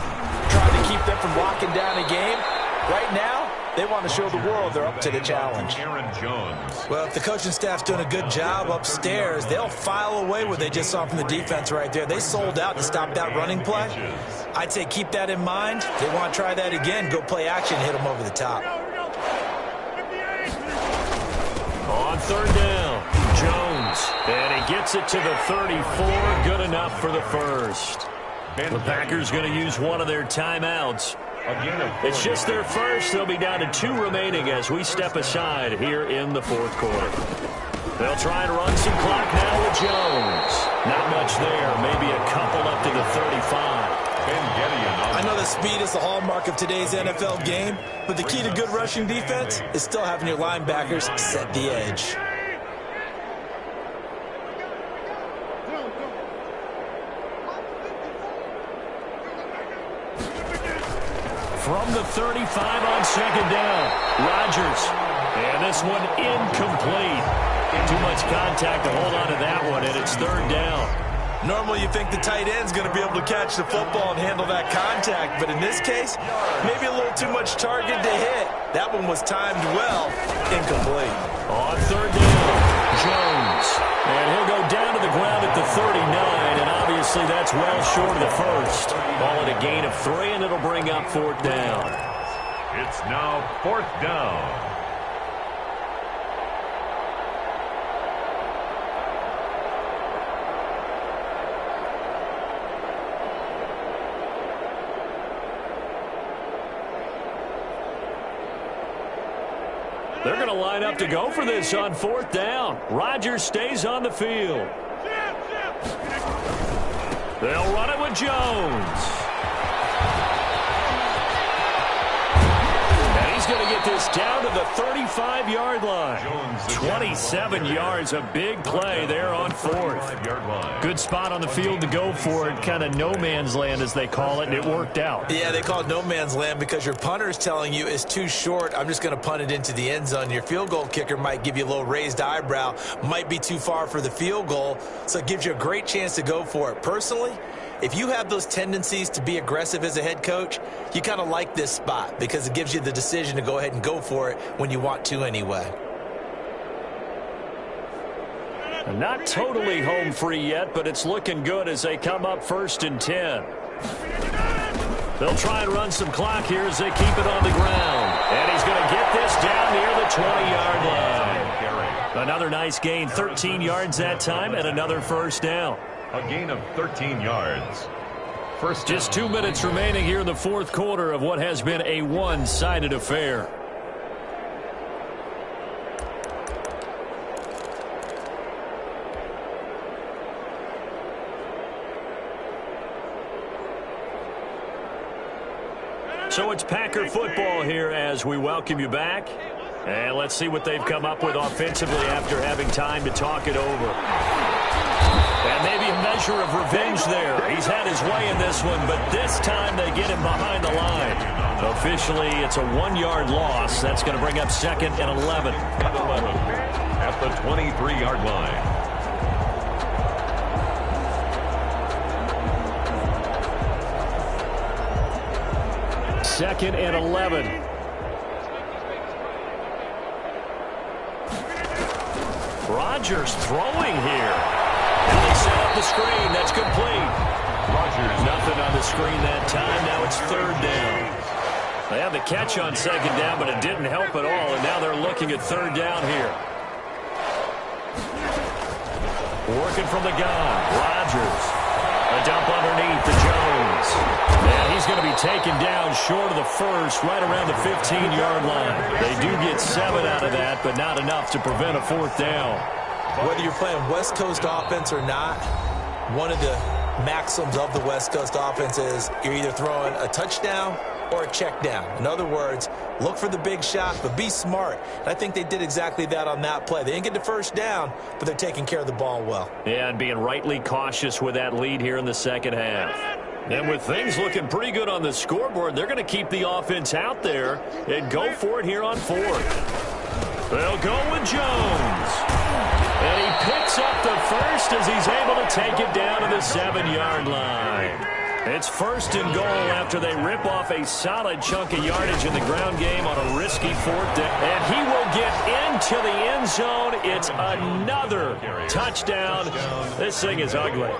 trying to keep them from locking down a game. Right now, They want to show the world they're up to the challenge. Aaron Jones. Well, if the coaching staff's doing a good job upstairs, they'll file away what they just saw from the defense right there. They sold out to stop that running play. I'd say keep that in mind. If they want to try that again, go play action, hit them over the top. On third down, Jones. And he gets it to the 34. Good enough for the first. The Packers going to use one of their timeouts. It's just their first. They'll be down to 2 remaining as we step aside here in the fourth quarter. They'll try and run some clock now with Jones. Not much there. Maybe a couple up to the 35. I know that speed is the hallmark of today's NFL game, but the key to good rushing defense is still having your linebackers set the edge. From the 35 on second down, Rodgers. And this one incomplete. Too much contact to hold on to that one, and it's third down. Normally you think the tight end's going to be able to catch the football and handle that contact, but in this case, maybe a little too much target to hit. That one was timed well, incomplete. On third down, Jones. And he'll go down to the ground at the 39, and obviously that's well short of the first. Ball at a gain of 3, and it'll bring up fourth down. It's now fourth down. They're going to line up to go for this on fourth down. Rodgers stays on the field. They'll run it with Jones. And he's going to get this down to the 35-yard line. 27 yards, a big play there on fourth. Good spot on the field to go for it. Kind of no man's land, as they call it, and it worked out. Yeah, they call it no man's land because your punter's telling you it's too short. I'm just going to punt it into the end zone. Your field goal kicker might give you a little raised eyebrow, might be too far for the field goal, so it gives you a great chance to go for it. Personally, if you have those tendencies to be aggressive as a head coach, you kind of like this spot because it gives you the decision to go ahead and go for it when you want to anyway. Not totally home free yet, but it's looking good as they come up 1st and 10. They'll try and run some clock here as they keep it on the ground. And he's going to get this down near the 20-yard line. Another nice gain, 13 yards that time, and another first down. A gain of 13 yards. Just 2 minutes remaining here in the fourth quarter of what has been a one-sided affair. So it's Packer football here as we welcome you back. And let's see what they've come up with offensively after having time to talk it over. And maybe a measure of revenge there. He's had his way in this one, but this time they get him behind the line. Officially, it's a 1-yard loss. That's going to bring up 2nd and 11. At the 23-yard line. 2nd and 11. Rodgers throwing here. And they set up the screen. That's complete. Rodgers, nothing on the screen that time. Now it's 3rd down. They had the catch on 2nd down, but it didn't help at all. And now they're looking at 3rd down here. Working from the gun. Rodgers. A dump underneath to Jones. And he's going to be taken down short of the first, right around the 15-yard line. They do get 7 out of that, but not enough to prevent a 4th down. Whether you're playing West Coast offense or not, one of the maxims of the West Coast offense is you're either throwing a touchdown or a check down. In other words, look for the big shot, but be smart. And I think they did exactly that on that play. They didn't get the first down, but they're taking care of the ball well. Yeah, and being rightly cautious with that lead here in the second half. And with things looking pretty good on the scoreboard, they're going to keep the offense out there and go for it here on 4th. They'll go with Jones. And he picks up the first as he's able to take it down to the 7-yard line. It's 1st and goal after they rip off a solid chunk of yardage in the ground game on a risky 4th down. And he will get into the end zone. It's another touchdown. This thing is ugly.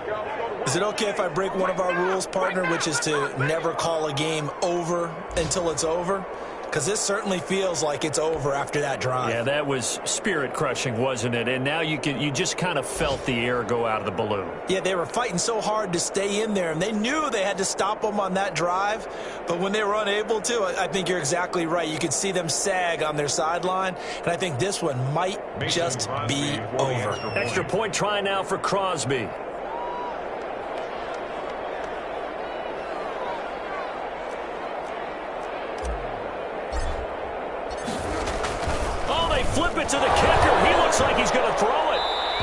Is it okay if I break one of our rules, partner, which is to never call a game over until it's over? Because this certainly feels like it's over after that drive. Yeah, that was spirit-crushing, wasn't it? And now you just kind of felt the air go out of the balloon. Yeah, they were fighting so hard to stay in there, and they knew they had to stop them on that drive. But when they were unable to, I think you're exactly right. You could see them sag on their sideline, and I think this one might just be over. Extra point try now for Crosby. Flip it to the kicker. He looks like he's going to throw it.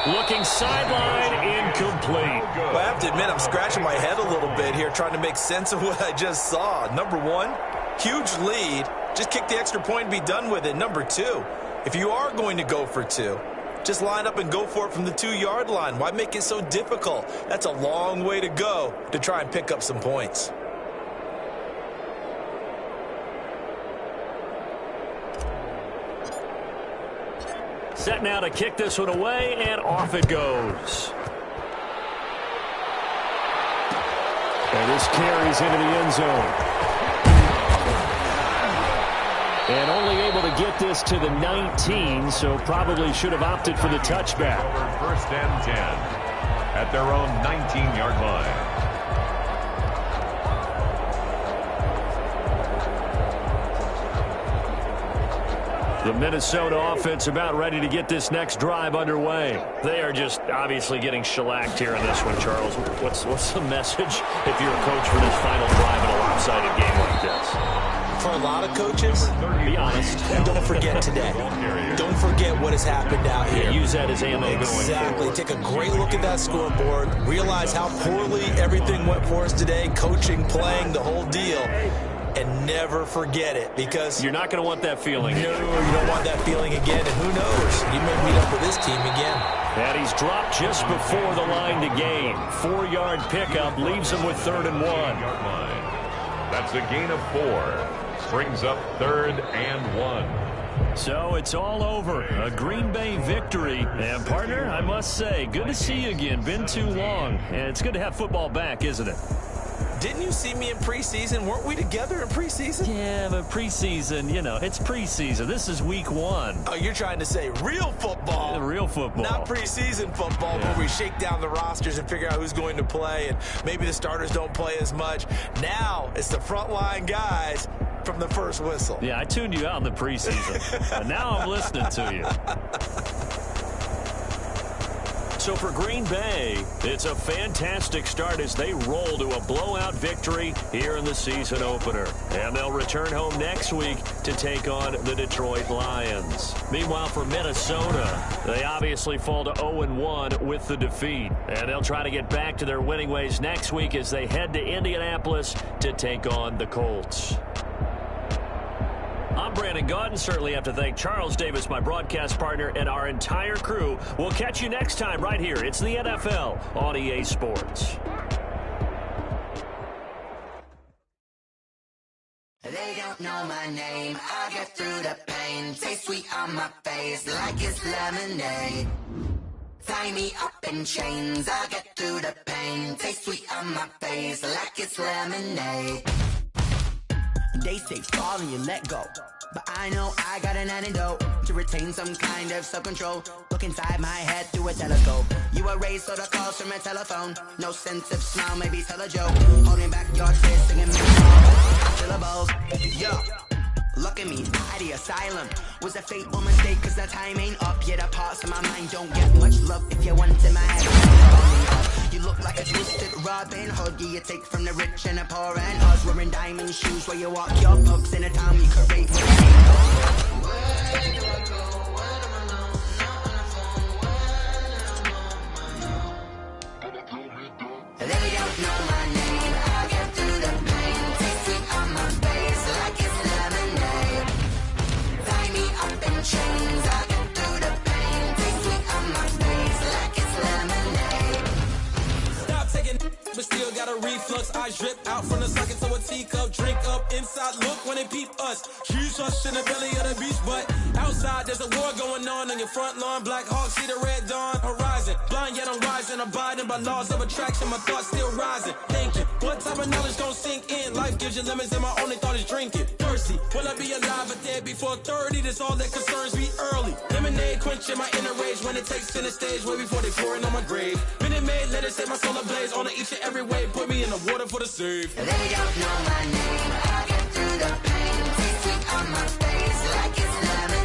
Looking sideline, incomplete. Well, I have to admit, I'm scratching my head a little bit here trying to make sense of what I just saw. Number one, huge lead. Just kick the extra point and be done with it. Number two, if you are going to go for two, just line up and go for it from the 2-yard line. Why make it so difficult? That's a long way to go to try and pick up some points. Set now to kick this one away, and off it goes. And this carries into the end zone. And only able to get this to the 19, so probably should have opted for the touchback. 1st and 10 at their own 19-yard line. The Minnesota offense about ready to get this next drive underway. They are just obviously getting shellacked here in this one, Charles. What's the message if you're a coach for this final drive in a lopsided game like this? For a lot of coaches, be honest. Don't forget today. Don't forget what has happened out here. Use that as ammo going. Exactly. Take a great look at that scoreboard. Realize how poorly everything went for us today. Coaching, playing, the whole deal. And never forget it, because you're not going to want that feeling. No, you don't want that feeling again. And who knows? You may meet up with this team again. And he's dropped just before the line to gain. 4-yard pickup leaves him with 3rd and 1. That's a gain of 4. Brings up 3rd and 1. So it's all over. A Green Bay victory. And partner, I must say, good to see you again. Been too long. And it's good to have football back, isn't it? Didn't you see me in preseason? Weren't we together in preseason? Yeah, but preseason, it's preseason. This is week 1. Oh, you're trying to say real football. Real football. Not preseason football, where we shake down the rosters and figure out who's going to play, and maybe the starters don't play as much. Now it's the frontline guys from the first whistle. Yeah, I tuned you out in the preseason. And now I'm listening to you. So for Green Bay, it's a fantastic start as they roll to a blowout victory here in the season opener. And they'll return home next week to take on the Detroit Lions. Meanwhile, for Minnesota, they obviously fall to 0-1 with the defeat. And they'll try to get back to their winning ways next week as they head to Indianapolis to take on the Colts. I'm Brandon Gaudin. Certainly have to thank Charles Davis, my broadcast partner, and our entire crew. We'll catch you next time right here. It's the NFL on EA Sports. They don't know my name. I get through the pain. Taste sweet on my face like it's lemonade. Tie me up in chains. I get through the pain. Taste sweet on my face like it's lemonade. They say fall and you let go, but I know I got an antidote to retain some kind of self-control. Look inside my head through a telescope. You erase all the calls from a telephone. No sense of smile, maybe tell a joke. Holding back your tears, singing syllables. Yeah. Look at me, at the asylum. Was a fateful mistake, cause the time ain't up. Yet the parts of my mind don't get much love. If you want in my head, you look like a twisted Robin Hood. Yeah, you take from the rich and the poor and us. Wearing diamond shoes where you walk your pucks in a town you could rate. Where do I go? Where am I now? Not on the phone. Where am I? They don't know my name. I get through the pain. Taste sweet on my face like it's lemonade. Tie me up in chains. I get through the pain. Taste sweet on my face like it's lemonade. Stop taking, but still got a reflux us. I drip out from the socket to a teacup, drink up inside. Look when they peep us. Shoes us in the belly of the beach, but outside there's a war going on your front lawn. Black Hawk, see the red dawn horizon. Blind yet I'm rising, abiding by laws of attraction. My thoughts still rising, thinking what type of knowledge don't sink in. Life gives you limits, and my only thought is drinking. Thirsty, will I be alive or dead before 30? That's all that concerns me early. Lemonade quenching my inner rage when it takes center stage, way before they pour it on my grave. Minute Maid, let it set my soul ablaze on each and every way. Put me in the water for the save. They don't know my name. I get through the pain. Taste sweet on my face like it's lemonade.